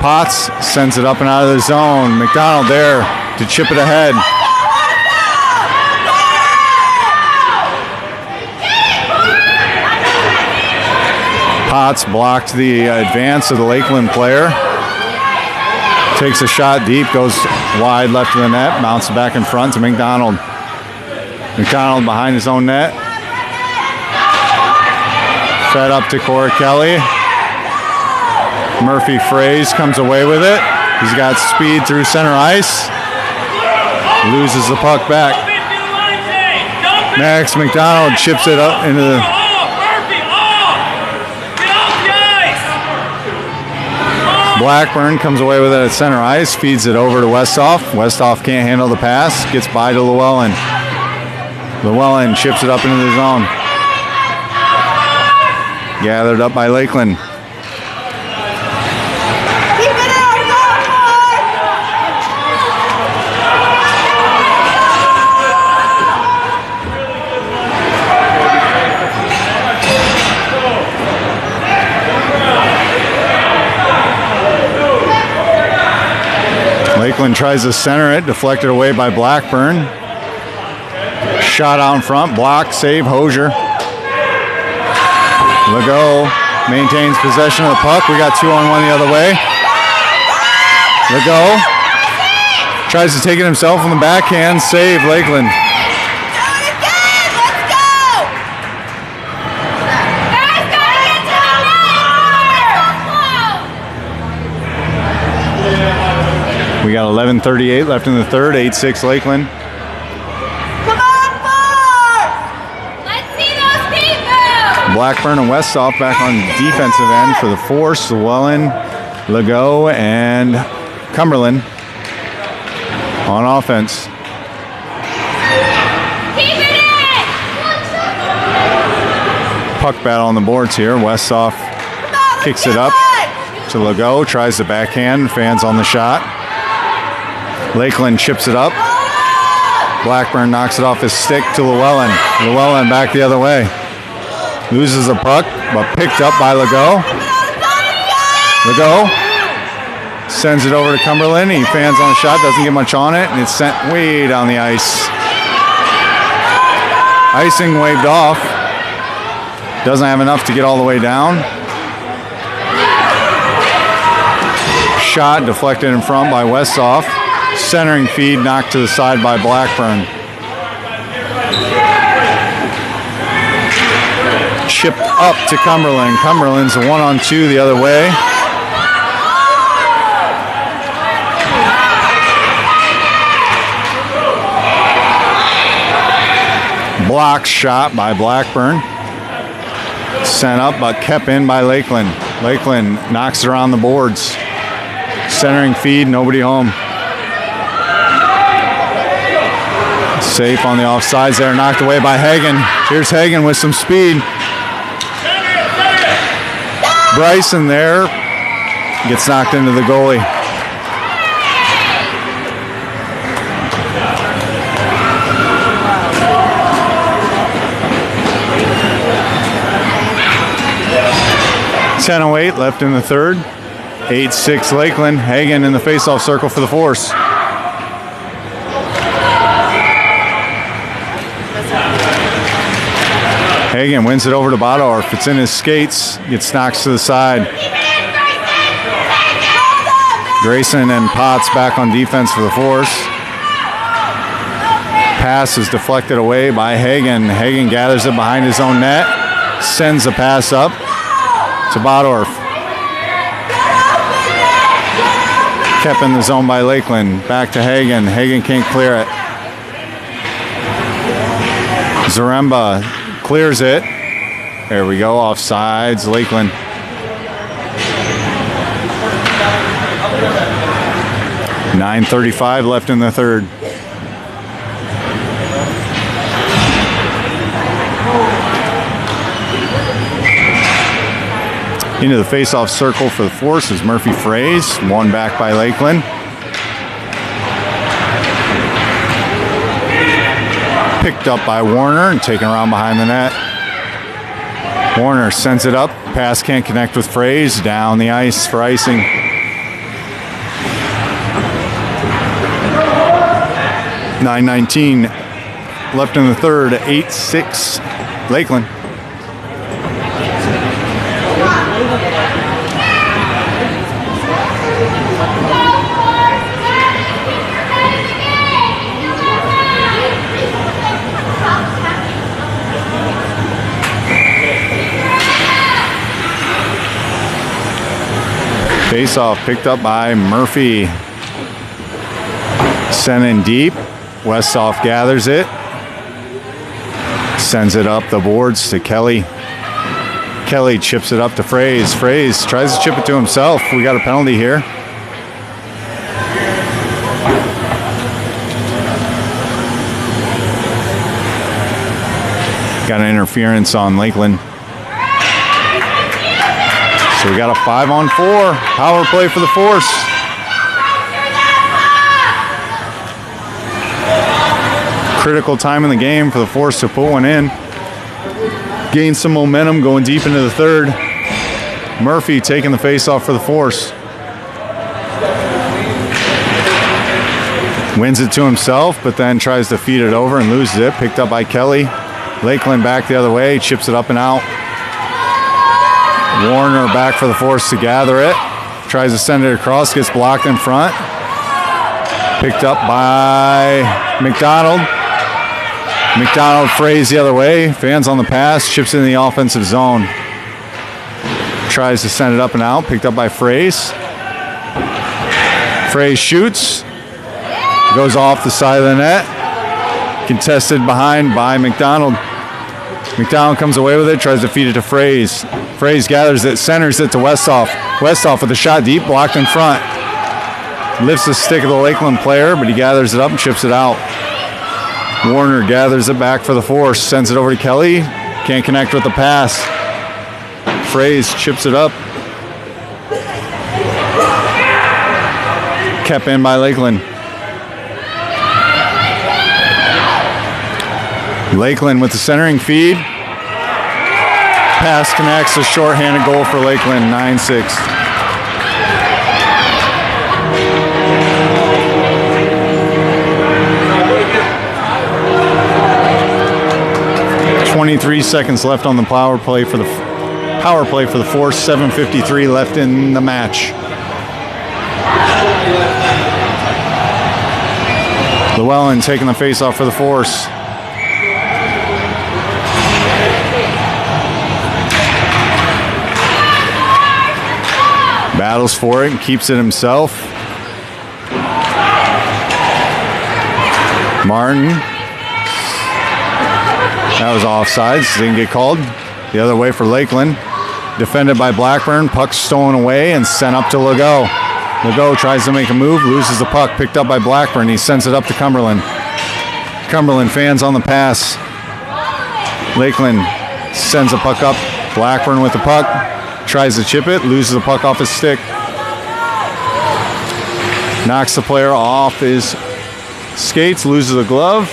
Potts sends it up and out of the zone. McDonald there to chip it ahead. Potts blocked the advance of the Lakeland player. Takes a shot deep, goes wide left of the net, bounces back in front to McDonald. McDonald behind his own net. Fed up to Cora Kelly. Murphy Fraze comes away with it. He's got speed through center ice. Loses the puck back. Max McDonald chips it up into the... Blackburn comes away with it at center ice, feeds it over to Westhoff. Westhoff can't handle the pass, gets by to Llewellyn. Llewellyn chips it up into the zone. Gathered up by Lakeland. Lakeland tries to center it, deflected away by Blackburn. Shot out in front, blocked, save, Hosier. Legault maintains possession of the puck. We got 2-on-1 the other way. Legault tries to take it himself on the backhand, save, Lakeland. We got 11:38 left in the third, 8-6 Lakeland. Come on, Mark! Let's see those people! Blackburn and Westhoff back on defensive end for the Force. Llewellyn, Legault, and Cumberland on offense. Keep it in! Puck battle on the boards here. Westhoff kicks it up to Legault, tries the backhand, fans on the shot. Lakeland chips it up. Blackburn knocks it off his stick to Llewellyn. Llewellyn back the other way. Loses the puck, but picked up by Legault. Legault sends it over to Cumberland. He fans on the shot, doesn't get much on it, and it's sent way down the ice. Icing waved off. Doesn't have enough to get all the way down. Shot deflected in front by Westhoff. Centering feed knocked to the side by Blackburn. Chipped up to Cumberland. Cumberland's a 1-on-2 the other way. Block shot by Blackburn. Sent up but kept in by Lakeland. Lakeland knocks it around the boards. Centering feed, nobody home. Safe on the offsides there, knocked away by Hagen. Here's Hagen with some speed. Bryson there gets knocked into the goalie. .10:08 left in the third. 8-6 Lakeland. Hagen in the faceoff circle for the Force. Hagen wins it over to Bodorf. It's in his skates. Gets knocked to the side. Grayson and Potts back on defense for the Force. Pass is deflected away by Hagen. Hagen gathers it behind his own net. Sends the pass up to Bodorf. Kept in the zone by Lakeland. Back to Hagen. Hagen can't clear it. Zaremba clears it. There we go. Offsides. Lakeland. .9:35 left in the third. Into the face-off circle for the Force is Murphy Fraze. Won back by Lakeland. Picked up by Warner and taken around behind the net. Warner sends it up. Pass can't connect with Fraze. Down the ice for icing. .919 left in the third. 8-6 Lakeland. Face-off picked up by Murphy. Sent in deep. Westhoff gathers it. Sends it up the boards to Kelly. Kelly chips it up to Fraze. Fraze tries to chip it to himself. We got a penalty here. Got an interference on Lakeland. So we got a 5-on-4 power play for the Force. Critical time in the game for the Force to put one in. Gain some momentum going deep into the third. Murphy taking the face-off for the Force. Wins it to himself, but then tries to feed it over and loses it. Picked up by Kelly. Lakeland back the other way, chips it up and out. Warner back for the Force to gather it. Tries to send it across, gets blocked in front. Picked up by McDonald. McDonald Fraze the other way. Fans on the pass, chips in the offensive zone. Tries to send it up and out. Picked up by Fraze. Fraze shoots. Goes off the side of the net. Contested behind by McDonald. McDonald comes away with it, tries to feed it to Fraze. Fraze gathers it, centers it to Westhoff. Westhoff with a shot deep, blocked in front. Lifts the stick of the Lakeland player, but he gathers it up and chips it out. Warner gathers it back for the Force, sends it over to Kelly. Can't connect with the pass. Fraze chips it up. Kept in by Lakeland. Lakeland with the centering feed. Pass connects, a shorthanded goal for Lakeland, 9-6. .23 seconds left on the power play for the Force. 7:53 left in the match. Llewellyn taking the face-off for the Force. Battles for it and keeps it himself. Martin. That was offsides. Didn't get called. The other way for Lakeland. Defended by Blackburn. Puck stolen away and sent up to Legault. Legault tries to make a move. Loses the puck. Picked up by Blackburn. He sends it up to Cumberland. Cumberland fans on the pass. Lakeland sends the puck up. Blackburn with the puck. Tries to chip it. Loses the puck off his stick. Knocks the player off his skates. Loses a glove.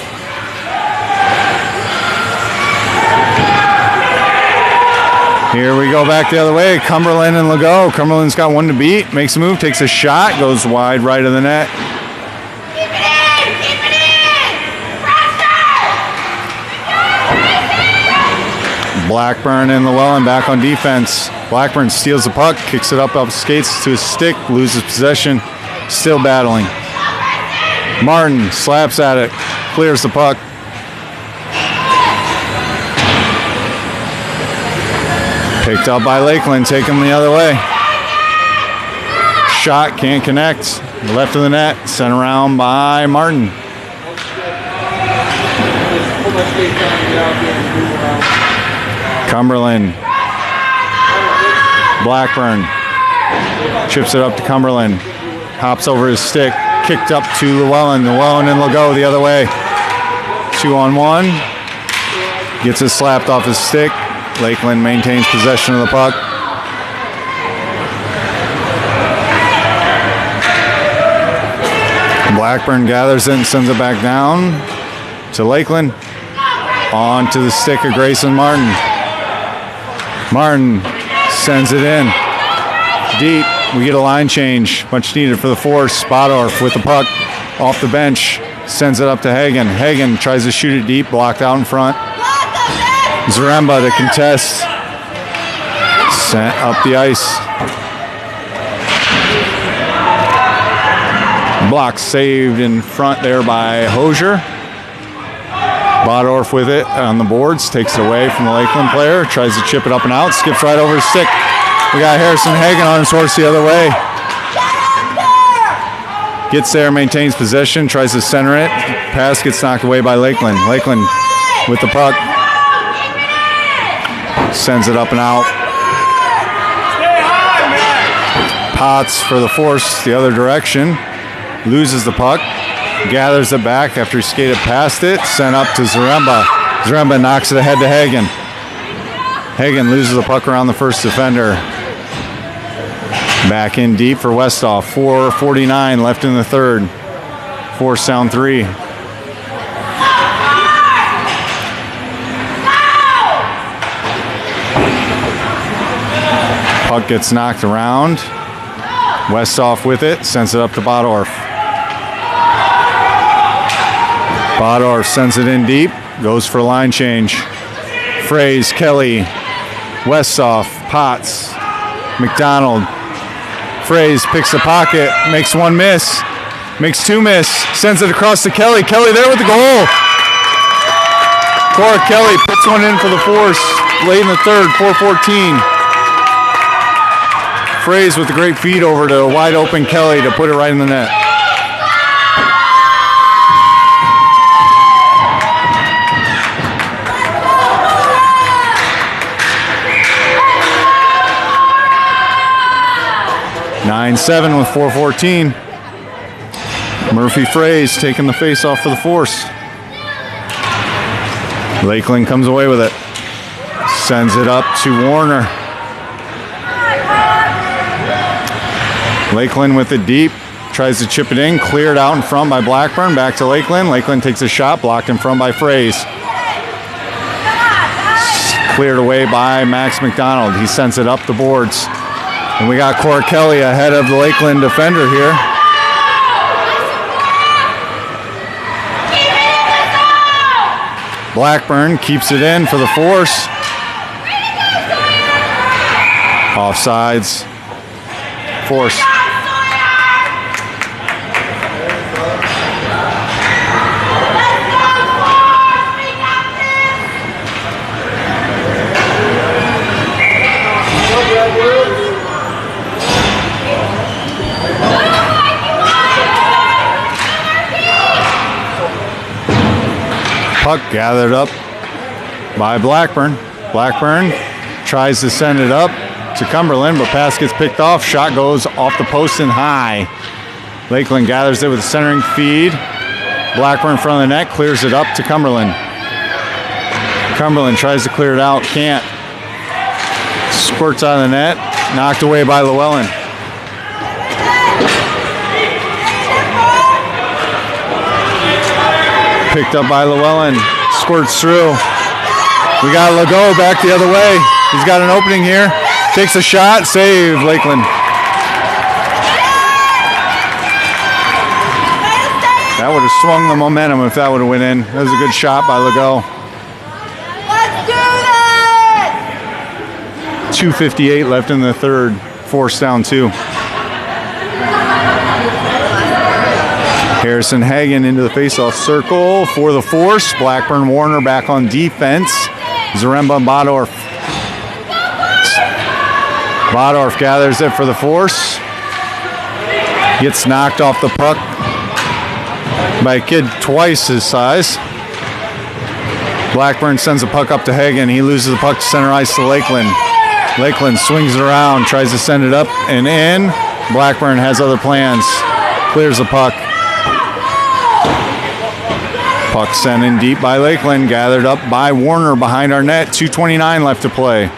Here we go back the other way. Cumberland and Legault. Cumberland's got one to beat. Makes a move. Takes a shot. Goes wide right of the net. Keep it in! Keep it in! Pressure! Blackburn and Llewellyn back on defense. Blackburn steals the puck. Kicks it up skates to his stick. Loses possession. Still battling. Martin slaps at it. Clears the puck. Picked up by Lakeland, taking the other way. Shot, can't connect. Left of the net, sent around by Martin. Cumberland. Blackburn. Chips it up to Cumberland. Hops over his stick. Kicked up to Llewellyn. Llewellyn and Legault the other way. 2-on-1. Gets it slapped off his stick. Lakeland maintains possession of the puck. Blackburn gathers it and sends it back down to Lakeland. On to the stick of Grayson Martin. Martin sends it in. Deep. We get a line change. Much needed for the Force. Spottorf with the puck off the bench. Sends it up to Hagen. Hagen tries to shoot it deep. Blocked out in front. Zaremba to contest. Sent up the ice. Block saved in front there by Hosier. Bodorf with it on the boards. Takes it away from the Lakeland player. Tries to chip it up and out. Skips right over his stick. We got Harrison Hagen on his horse the other way. Gets there, maintains possession. Tries to center it. Pass gets knocked away by Lakeland. Lakeland with the puck. Sends it up and out. Potts for the Force the other direction. Loses the puck. Gathers it back after he skated past it. Sent up to Zaremba. Zaremba knocks it ahead to Hagen. Hagen loses the puck around the first defender. Back in deep for Westhoff. 4:49 left in the third. Force down 3. Puck gets knocked around. Westhoff with it. Sends it up to Bodorf. Bodorf sends it in deep. Goes for line change. Fraze, Kelly, Westhoff, Potts, McDonald. Fraze picks the pocket, makes one miss, makes two miss, sends it across to Kelly. Kelly there with the goal. Cora Kelly puts one in for the Force late in the third, 4:14. Fraze with a great feed over to a wide open Kelly to put it right in the net. (9-7) with 4:14. Murphy Fraze taking the face off for the Force. Lakeland comes away with it. Sends it up to Warner. Lakeland with it deep. Tries to chip it in. Cleared out in front by Blackburn. Back to Lakeland. Lakeland takes a shot. Blocked in front by Fraze. Cleared away by Max McDonald. He sends it up the boards. And we got Cora Kelly ahead of the Lakeland defender here. Blackburn keeps it in for the Force. Offsides. Force. Puck gathered up by Blackburn. Blackburn tries to send it up to Cumberland, but pass gets picked off. Shot goes off the post and high. Lakeland gathers it with a centering feed. Blackburn in front of the net, clears it up to Cumberland. Cumberland tries to clear it out, can't. Squirts out of the net, knocked away by Llewellyn. Picked up by Llewellyn, squirts through. We got Legault back the other way. He's got an opening here. Takes a shot, save Lakeland. That would have swung the momentum if that would have went in. That was a good shot by Legault. Let's do this! 2:58 left in the third. Force down 2. Harrison Hagen into the faceoff circle for the Force. Blackburn Warner back on defense. Zaremba and Bodorf. Bodorf gathers it for the Force. Gets knocked off the puck by a kid twice his size. Blackburn sends the puck up to Hagen. He loses the puck to center ice to Lakeland. Lakeland swings it around, tries to send it up and in. Blackburn has other plans. Clears the puck. Puck sent in deep by Lakeland. Gathered up by Warner behind our net. 2:29 left to play.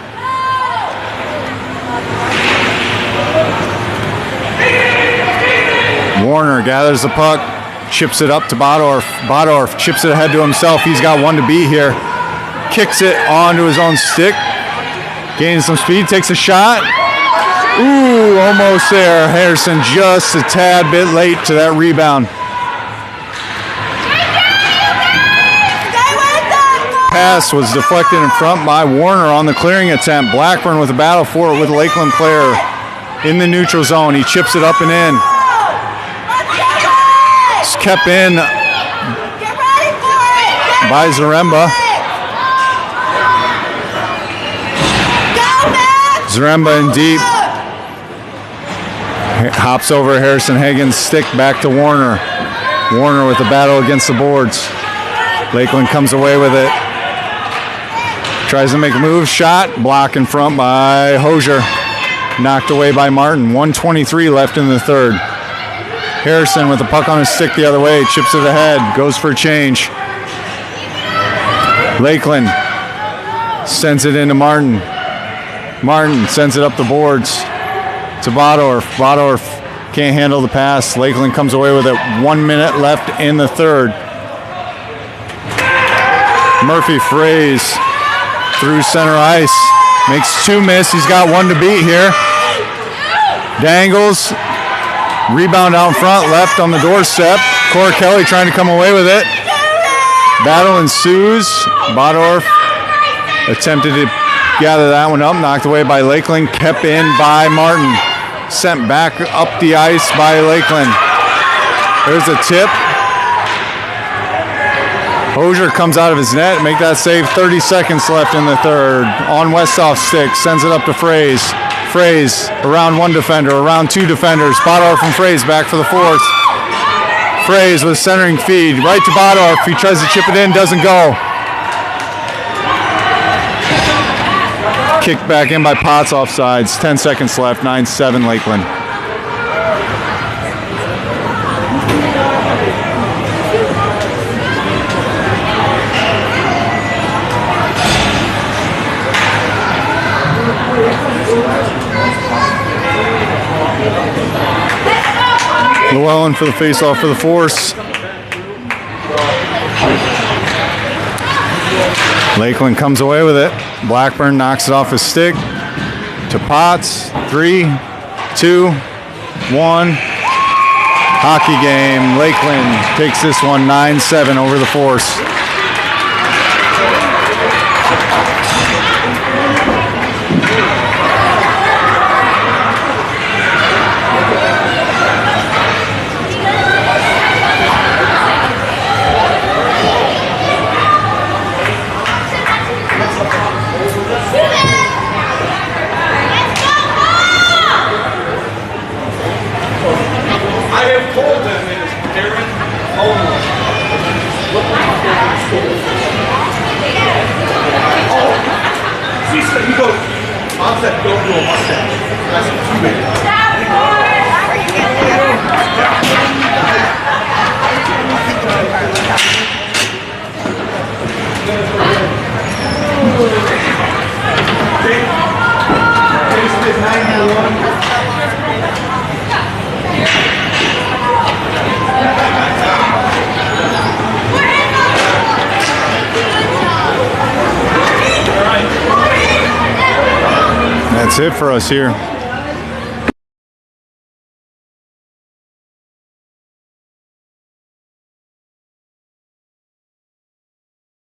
Warner gathers the puck. Chips it up to Bodorf. Bodorf chips it ahead to himself. He's got one to beat here. Kicks it onto his own stick. Gaining some speed. Takes a shot. Ooh, almost there. Harrison just a tad bit late to that rebound. Pass was deflected in front by Warner on the clearing attempt. Blackburn with a battle for it with a Lakeland player in the neutral zone. He chips it up and in. It's kept in by Zaremba. Zaremba in deep. Hops over Harrison Hagen's stick back to Warner. Warner with the battle against the boards. Lakeland comes away with it. Tries to make a move. Shot. Block in front by Hosier. Knocked away by Martin. 1:23 left in the third. Harrison with the puck on his stick the other way. Chips it ahead. Goes for a change. Lakeland sends it into Martin. Martin sends it up the boards to Bodorf. Bodorf can't handle the pass. Lakeland comes away with it. 1 minute left in the third. Murphy Fraze through center ice. Makes 2 miss. He's got one to beat here. Dangles. Rebound out in front. Left on the doorstep. Cora Kelly trying to come away with it. Battle ensues. Bodorf attempted to gather that one up. Knocked away by Lakeland. Kept in by Martin. Sent back up the ice by Lakeland. There's a tip. Hosier comes out of his net. Make that save. 30 seconds left in the third. On Westhoff's stick. Sends it up to Fraze. Fraze around one defender. Around two defenders. Bodorf and Fraze back for the fourth. Fraze with centering feed. Right to Bodorf. He tries to chip it in. Doesn't go. Kicked back in by Potts offsides. 10 seconds left. 9-7 Lakeland. Llewellyn for the faceoff for the Force. Lakeland comes away with it. Blackburn knocks it off his stick to Potts. 3, 2, 1. Hockey game. Lakeland takes this one 9-7 over the Force. That's it for us here.